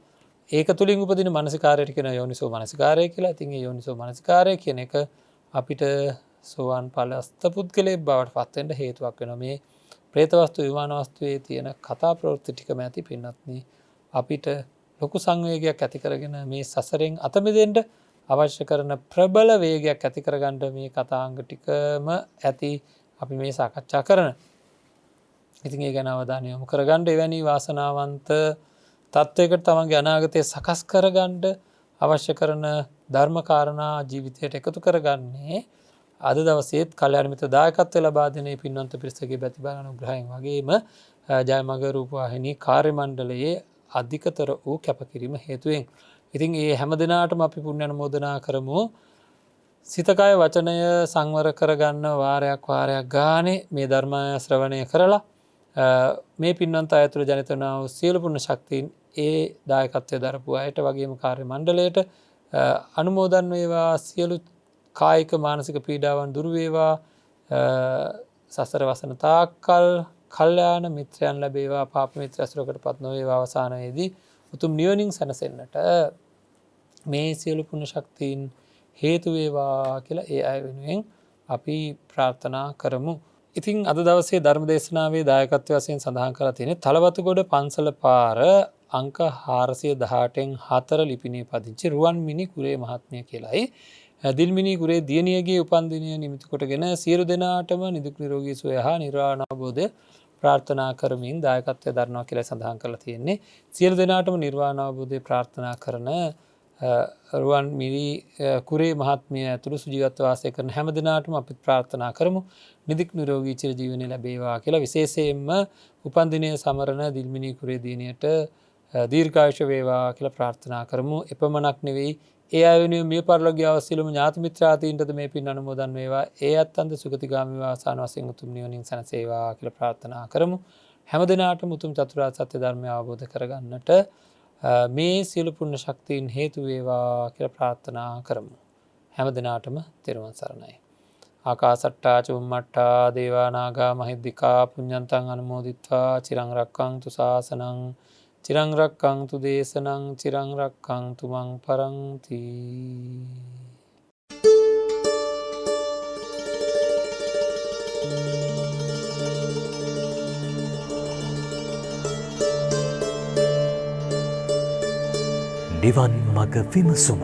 ඒක තුලින් උපදින මානසිකාරයට කියන යෝනිසෝ මානසිකාරය කියලා. ඉතින් ඒ යෝනිසෝ මානසිකාරය කියන එක අපිට සෝවාන් ඵලස්ත පුද්ගලයෙක් බවට පත් වෙන්න හේතුවක් වෙනවා. මේ പ്രേත වස්තු විමාන වස්තුවේ තියෙන කතා ප්‍රවෘත්ති ටිකම ඇති පින්නත්නි අපිට ලොකු සංවේගයක් ඇති කරගෙන මේ සසරෙන් අත මිදෙන්න අවශ්‍ය කරන ප්‍රබල වේගයක් ඇති කරගන්න මේ කතාංග ටිකම ඇති අපි මේ සාකච්ඡා කරන. ඉතින් ඒ ගැන අවධානය යොමු කරගන්න එවැනි වාසනාවන්ත තත්වයකට තමන්ගේ අනාගතය සකස් කරගන්න අවශ්‍ය කරන ධර්ම කාරණා ජීවිතයට එකතු කරගන්නේ අද දවසේත් කල්‍යාණ මිත්‍ර දායකත්වය ලබා දෙන මේ පින්වන්ත පිරිසගේ ප්‍රතිබල අනුග්‍රහයෙන් වගේම ජයමග රූපවාහිනී කාර්ය මණ්ඩලයේ අධිකතර වූ කැපකිරීම හේතුවෙන්. ඉතින් ඒ හැම දිනාටම අපි පුණ්‍ය අනුමෝදනා කරමු. සිත කය වචනය සංවර කරගන්න වාරයක් ගානේ මේ ධර්ම ශ්‍රවණය කරලා මේ පින්වන්ත අය තුළ ජනිත වන සියලු පුණ්‍ය ශක්තියින් ඒ දායකත්වයේ දරපු අයට වගේම කාර්ය මණ්ඩලයට අනුමෝදන් වේවා. සියලු කායික මානසික පීඩාවන් දුරු වේවා. සසර වසන තාක්කල් කල්යාණ මිත්‍රයන් ලැබේවා. පාප මිත්‍ර ඇසුරකටපත් නොවේවා. අවසානයේදී උතුම් නිවනින් සැනසෙන්නට මේ සියලු පුණ්‍ය ශක්තියින් හේතු වේවා කියලා ඒ අය වෙනුවෙන් අපි ප්‍රාර්ථනා කරමු. ඉතින් අද දවසේ ධර්ම දේශනාවේ දායකත්වය වශයෙන් සඳහන් කරලා තියෙන්නේ තලවතුගොඩ පන්සල පාර අංක 418න් 4 ලිපිණියේ පදිංචි රුවන්මිනි කුරේ මහත්මිය කියලායි. දිල්මිනි කුරේ දියණියගේ උපන්දිනය නිමිති කොටගෙන සියලු දෙනාටම නිදුක් නිරෝගී සුවය හා නිර්වාණ අවබෝධය ප්‍රාර්ථනා කරමින් දායකත්වය දරනවා කියලා සඳහන් කරලා තියෙන්නේ. සියලු දෙනාටම නිර්වාණ අවබෝධය ප්‍රාර්ථනා කරන රුවන්මිනි කුරේ මහත්මිය ඇතුළු සුජීවත්ව වාසය කරන හැම දිනාටම අපි ප්‍රාර්ථනා කරමු නිදුක් නිරෝගී චිරජීවනය ලැබේවා කියලා. විශේෂයෙන්ම උපන්දිනය සමරන දිල්මිනි කුරේ දියණියට දීර්ඝායුෂ වේවා කියලා ප්‍රාර්ථනා කරමු. එපමණක් නෙවෙයි ඒ අය වෙනුවෙන් මිය පරලෝකීය සියලුම ඥාති මිත්‍රාදීන්ටද මේ පින් අනුමෝදන් වේවා. ඒ අත්න්ද සුගතිගාමී වාසාන වශයෙන් උතුම් නිවනින් සැනසේවා කියලා ප්‍රාර්ථනා කරමු. හැම දිනාටම උතුම් චතුරාර්ය සත්‍ය ධර්මය අවබෝධ කරගන්නට මේ සියලු පුණ්‍ය ශක්තියින් හේතු වේවා කියලා ප්‍රාර්ථනා කරමු. හැම දිනාටම තෙරුවන් සරණයි. ආකාසට්ටා චුම්මට්ටා දේවා නාග මහිද්దికා පුඤ්ඤන්තං අනුමෝදිත්වා චිරං රක්ඛන්තු ශාසනං චිරං රක්ඛන්තු දේශනං චිරං රක්ඛන්තු මං පරන්ති. නිවන් මඟ විමසුම